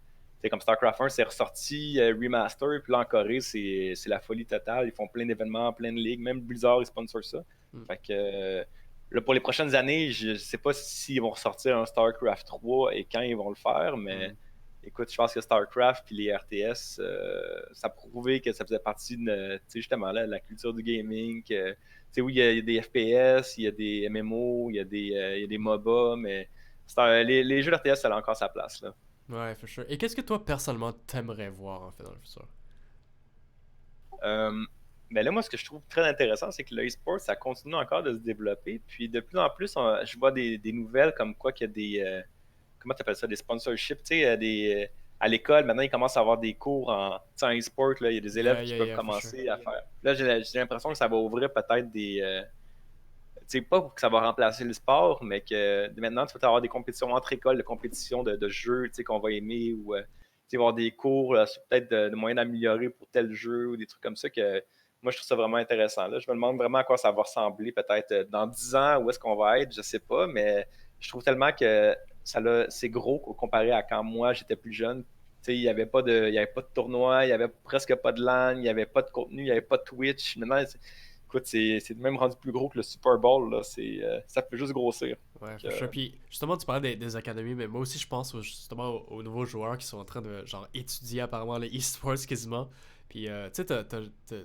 C'est comme StarCraft 1, c'est ressorti remaster, puis là en Corée, c'est la folie totale. Ils font plein d'événements, plein de ligues, même Blizzard, ils sponsorent ça. Mm. Fait que là, pour les prochaines années, je sais pas s'ils vont ressortir un StarCraft 3 et quand ils vont le faire, mais écoute, je pense que StarCraft puis les RTS, ça a prouvé que ça faisait partie de, justement, là, la culture du gaming. Oui, il y a des FPS, il y a des MMO, il y a des MOBA, mais les jeux RTS, ça a encore sa place. Là. Ouais, for sure. Et qu'est-ce que toi, personnellement, t'aimerais voir, en fait, dans le futur? Mais là, moi, ce que je trouve très intéressant, c'est que le e-sport, ça continue encore de se développer. Puis de plus en plus, je vois des nouvelles comme quoi qu'il y a des. Comment tu appelles ça? Des sponsorships. Tu sais, à l'école, maintenant, ils commencent à avoir des cours en e-sport. Là, il y a des élèves qui peuvent For sure. commencer à faire. Là, j'ai l'impression que ça va ouvrir peut-être des. Tu sais, pas que ça va remplacer le sport, mais que maintenant, tu vas avoir des compétitions entre écoles, de compétitions de jeux qu'on va aimer ou tu vas avoir des cours sur peut-être de moyens d'améliorer pour tel jeu ou des trucs comme ça que moi, je trouve ça vraiment intéressant. Là. Je me demande vraiment à quoi ça va ressembler peut-être dans 10 ans, où est-ce qu'on va être, je sais pas, mais je trouve tellement que c'est gros comparé à quand moi, j'étais plus jeune. Tu sais, il n'y avait pas de tournoi, il n'y avait presque pas de LAN, il n'y avait pas de contenu, il n'y avait pas de Twitch. Maintenant, écoute, c'est même rendu plus gros que le Super Bowl. Là. Ça peut juste grossir. Ouais, Que, for sure. Puis justement, tu parlais des académies, mais moi aussi je pense justement aux nouveaux joueurs qui sont en train de genre étudier apparemment les e-sports quasiment. Puis tu sais, t'as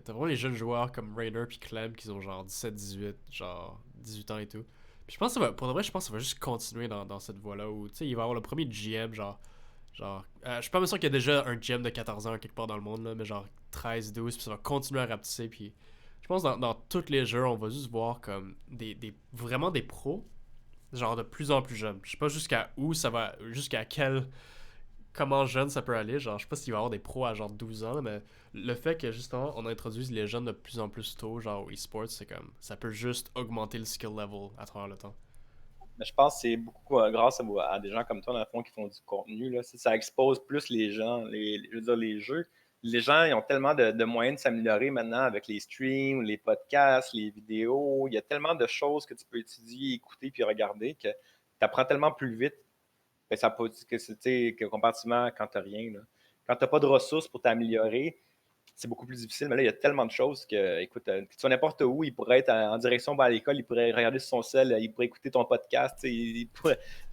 vraiment les jeunes joueurs comme Rainer puis Clem qui ont genre 17, 18, genre 18 ans et tout. Puis je pense que ça va, pour de vrai, je pense que ça va juste continuer dans cette voie-là où tu sais, il va y avoir le premier GM, je suis pas même sûr qu'il y a déjà un GM de 14 ans quelque part dans le monde, là, mais genre 13, 12, puis ça va continuer à rapetisser. Puis je pense que dans tous les jeux, on va juste voir comme vraiment des pros genre de plus en plus jeune. Je sais pas jusqu'à où ça va, jusqu'à quel, comment jeune ça peut aller. Genre, je sais pas s'il va y avoir des pros à genre 12 ans, mais le fait que justement on introduise les jeunes de plus en plus tôt, genre au e-sport, c'est comme, ça peut juste augmenter le skill level à travers le temps. mais je pense que c'est beaucoup grâce à des gens comme toi, dans le fond, qui font du contenu. Là. Ça expose plus les gens, je veux dire, les jeux. Les gens, ils ont tellement de moyens de s'améliorer maintenant avec les streams, les podcasts, les vidéos. Il y a tellement de choses que tu peux étudier, écouter puis regarder que tu apprends tellement plus vite que ça peut, que comparativement quand tu n'as rien. Là. Quand tu n'as pas de ressources pour t'améliorer, c'est beaucoup plus difficile. Mais là, il y a tellement de choses que, écoute, que tu vas n'importe où, il pourrait être en direction vers l'école, il pourrait regarder sur son sel, il pourrait écouter ton podcast. Il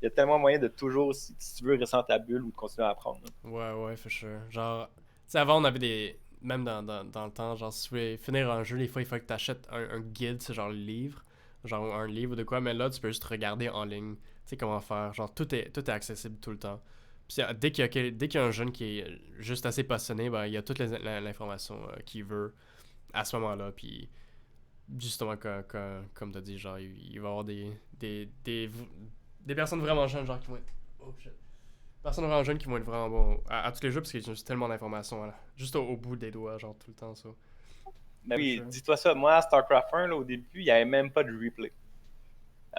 y a tellement moyen de toujours, si tu veux, rester dans ta bulle ou de continuer à apprendre. Là. Ouais, for sure. Genre, tu sais, avant on avait des. Même dans le temps, genre, si tu voulais finir un jeu, des fois il faut que tu achètes un guide, c'est genre le livre. Genre un livre de quoi, mais là tu peux juste regarder en ligne. Tu sais comment faire. Genre, tout est accessible tout le temps. Puis dès qu'il y a un jeune qui est juste assez passionné, ben, il y a toute l'information qu'il veut à ce moment-là. Puis justement, comme tu as dit, genre, il va y avoir des personnes vraiment jeunes, genre, qui vont être. Oh shit. Personnes vraiment jeunes qui vont être vraiment bons à tous les jeux parce qu'ils ont juste tellement d'informations, là. Juste au bout des doigts, genre, tout le temps, ça. Mais oui, Sure. dis-toi ça, moi, à StarCraft 1, là, au début, il n'y avait même pas de replay.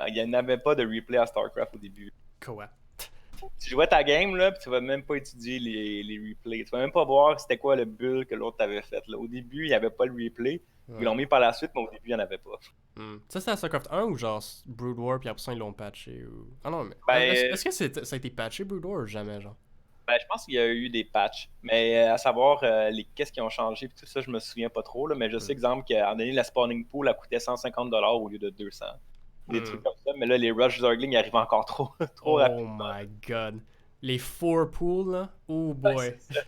Il n'y en avait pas de replay à StarCraft au début. Quoi? Tu jouais ta game, là, puis tu vas même pas étudier les replays. Tu vas même pas voir c'était quoi le build que l'autre t'avait fait. Là. Au début, il n'y avait pas le replay. Ils Ouais. l'ont mis par la suite, mais au début, il n'y en avait pas. Ça, c'est à StarCraft 1 ou genre Brood War, puis après ça, ils l'ont patché ou. Ah non, mais. Ben, Est-ce que ça a été patché Brood War ou jamais, genre? je pense qu'il y a eu des patchs. Mais à savoir qu'est-ce qui ont changé, puis tout ça, je me souviens pas trop. Là, mais je sais, Hmm. exemple, qu'à un donné, la spawning pool, elle coûtait 150$ au lieu de 200. Des trucs Hmm. comme ça. Mais là, les rush zergling arrivent encore trop, trop Oh rapidement. my god. Les 4 pools, là? Oh Ouais, boy. c'est ça.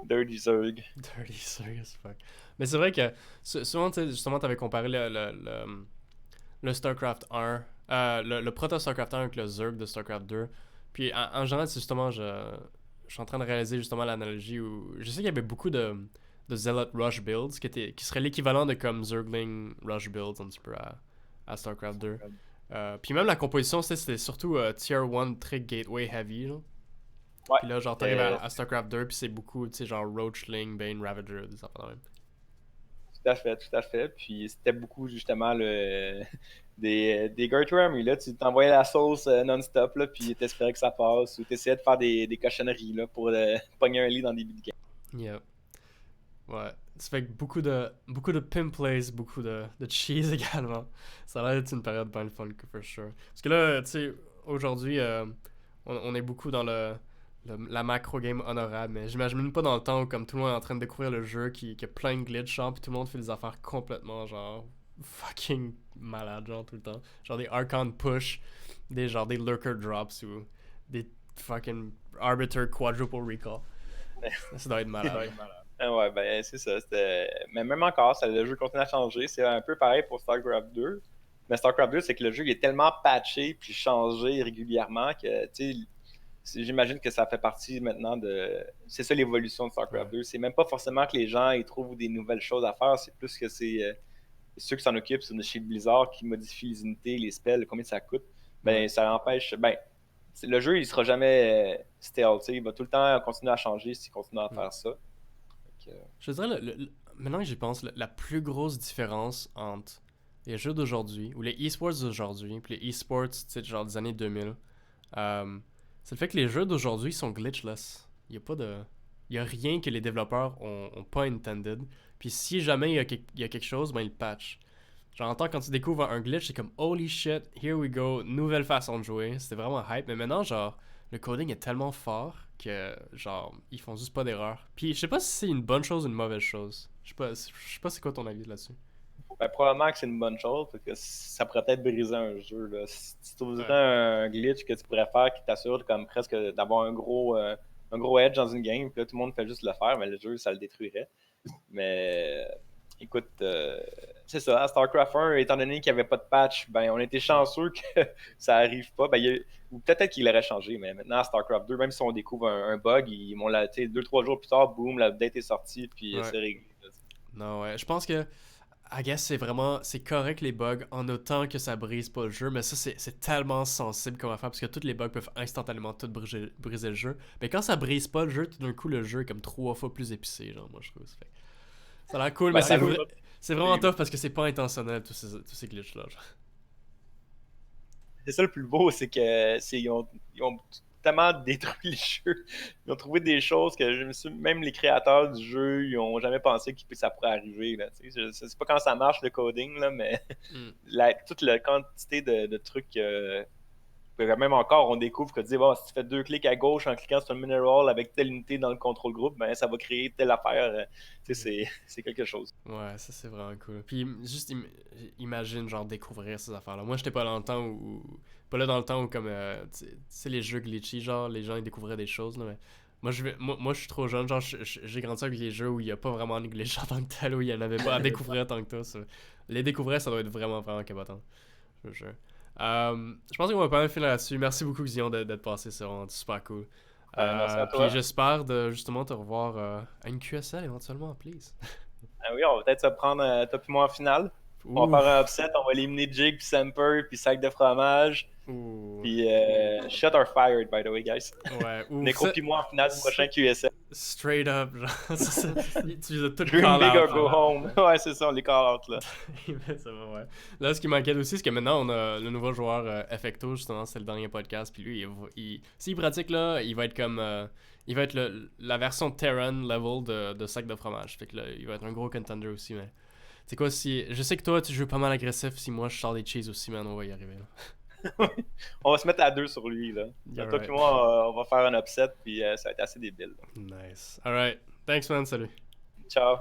Dirty Zerg. Dirty serious fuck. Mais c'est vrai que souvent, tu sais, justement, t'avais comparé le StarCraft 1, le proto StarCraft 1 avec le Zerg de StarCraft 2. Puis en général, c'est justement, je suis en train de réaliser justement l'analogie où je sais qu'il y avait beaucoup de Zealot Rush builds qui seraient l'équivalent de comme Zergling Rush builds un petit peu à StarCraft 2. Puis même la composition, c'était surtout Tier 1 très gateway heavy. Genre. Ouais. Puis là, genre, t'arrives à StarCraft 2, puis c'est beaucoup, tu sais, genre Roachling, Bane, Ravager, des affaires de même. Tout à fait, tout à fait. Puis c'était beaucoup justement des Gertrude, là, tu t'envoyais la sauce non-stop, là, puis t'espérais que ça passe, ou t'essayais de faire des cochonneries là, pour pogner un lead dans des début de game. Yeah. Ouais. Ça fait que beaucoup de pimp plays, beaucoup de cheese également. Ça a l'air d'être une période bien le fun, for sure. Parce que là, tu sais, aujourd'hui, on est beaucoup dans la macro game honorable, mais j'imagine même pas dans le temps où comme tout le monde est en train de découvrir le jeu qui a plein de glitch, genre, puis tout le monde fait des affaires complètement, genre, fucking malade, genre, tout le temps. Genre des Archon push, des lurker drops ou des fucking arbiter quadruple recall. Ça doit être malade. Ah ouais, ben c'est ça. Mais même encore, le jeu continue à changer. C'est un peu pareil pour StarCraft 2. Mais StarCraft 2, c'est que le jeu il est tellement patché puis changé régulièrement que tu sais, j'imagine que ça fait partie maintenant de. C'est ça l'évolution de StarCraft 2. C'est même pas forcément que les gens ils trouvent des nouvelles choses à faire, c'est plus que c'est ceux qui s'en occupent, c'est chez Blizzard qui modifient les unités, les spells, combien ça coûte. Ben Ouais. ça empêche. Ben, le jeu il sera jamais stealth. Il va tout le temps continuer à changer s'il continue à faire ça. Je dirais, maintenant que j'y pense, la plus grosse différence entre les jeux d'aujourd'hui, ou les e-sports d'aujourd'hui, puis les e-sports, tu sais, genre des années 2000, c'est le fait que les jeux d'aujourd'hui sont glitchless. Il y a pas de. Il y a rien que les développeurs ont pas intended. Puis si jamais il y a quelque chose, ben ils le patchent. Genre, en tant que quand tu découvres un glitch, c'est comme holy shit, here we go, nouvelle façon de jouer. C'était vraiment hype. Mais maintenant, genre, le coding est tellement fort que, genre, ils font juste pas d'erreur. Puis je sais pas si c'est une bonne chose ou une mauvaise chose. Je sais pas c'est quoi ton avis là-dessus. Ben, probablement que c'est une bonne chose, parce que ça pourrait peut-être briser un jeu. Là. Si tu trouverais Ouais. un glitch que tu pourrais faire qui t'assure comme presque d'avoir un gros edge dans une game, puis là tout le monde fait juste le faire, mais le jeu, ça le détruirait. Mais écoute, c'est ça, à StarCraft 1, étant donné qu'il n'y avait pas de patch, ben on était chanceux que ça arrive pas. Ou peut-être qu'il aurait changé, mais maintenant à StarCraft 2, même si on découvre un bug, ils m'ont là, 2-3 jours plus tard, boum, l'update est sortie, puis Ouais. c'est réglé. Non, ouais. Je pense que, I guess, c'est correct les bugs en autant que ça brise pas le jeu, mais ça, c'est tellement sensible comme affaire parce que tous les bugs peuvent instantanément tout briser le jeu. Mais quand ça brise pas le jeu, tout d'un coup, le jeu est comme 3 fois plus épicé, genre, moi, je trouve. Ça a l'air cool, Ben, mais ça loue c'est vraiment tough parce que c'est pas intentionnel, tous ces glitches-là. Genre. c'est ça le plus beau, c'est que ils ont tellement détruit le jeu. Ils ont trouvé des choses que même les créateurs du jeu, ils ont jamais pensé que ça pourrait arriver. Là, je sais pas quand ça marche le coding, là, mais Mm. toute la quantité de trucs même encore, on découvre que bon, si tu fais 2 clics à gauche en cliquant sur un mineral avec telle unité dans le contrôle groupe, ben ça va créer telle affaire. C'est quelque chose. Ouais, ça c'est vraiment cool. Puis juste imagine genre découvrir ces affaires-là. Moi j'étais pas dans le temps pas là dans le temps où comme tu sais les jeux glitchy genre les gens ils découvraient des choses là, mais moi je suis trop jeune genre j'ai grandi avec les jeux où il y a pas vraiment de glitch en tant que tel où il y en avait pas à découvrir tant que ça. Les découvrir ça doit être vraiment cabotant. Je te jure. Je pense qu'on va pas mal finir là-dessus. Merci beaucoup Xion d'être passé, c'est vraiment super cool. Merci à Puis toi. j'espère de justement te revoir à une QSL éventuellement, please. Ah oui, on va peut-être se prendre toi puis moi en finale. On va Ouh. faire un upset, on va éliminer Jig, puis Semper, puis Sac de fromage. Ouh. Puis shut or fired, by the way, guys. Ouais, ouf. Necro puis moi en finale du prochain QSL. Straight up, genre, tu les as tout Dream call big or out, go là. home. Ouais, c'est ça, on les call out, là. Ça va, ouais. Là, ce qui m'inquiète aussi, c'est que maintenant, on a le nouveau joueur Effecto, justement, c'est le dernier podcast, puis lui, s'il pratique, là, il va être comme... il va être la version Terran level de sac de fromage. Fait que là, il va être un gros contender aussi, mais... Tu sais quoi, si... Je sais que toi, tu joues pas mal agressif, si moi, je sors des cheese aussi, man, on va y arriver, là. On va se mettre à 2 sur lui, là. You're Toi right. puis moi, on va faire un upset, puis ça va être assez débile. Nice. Alright. Thanks, man. Salut. Ciao.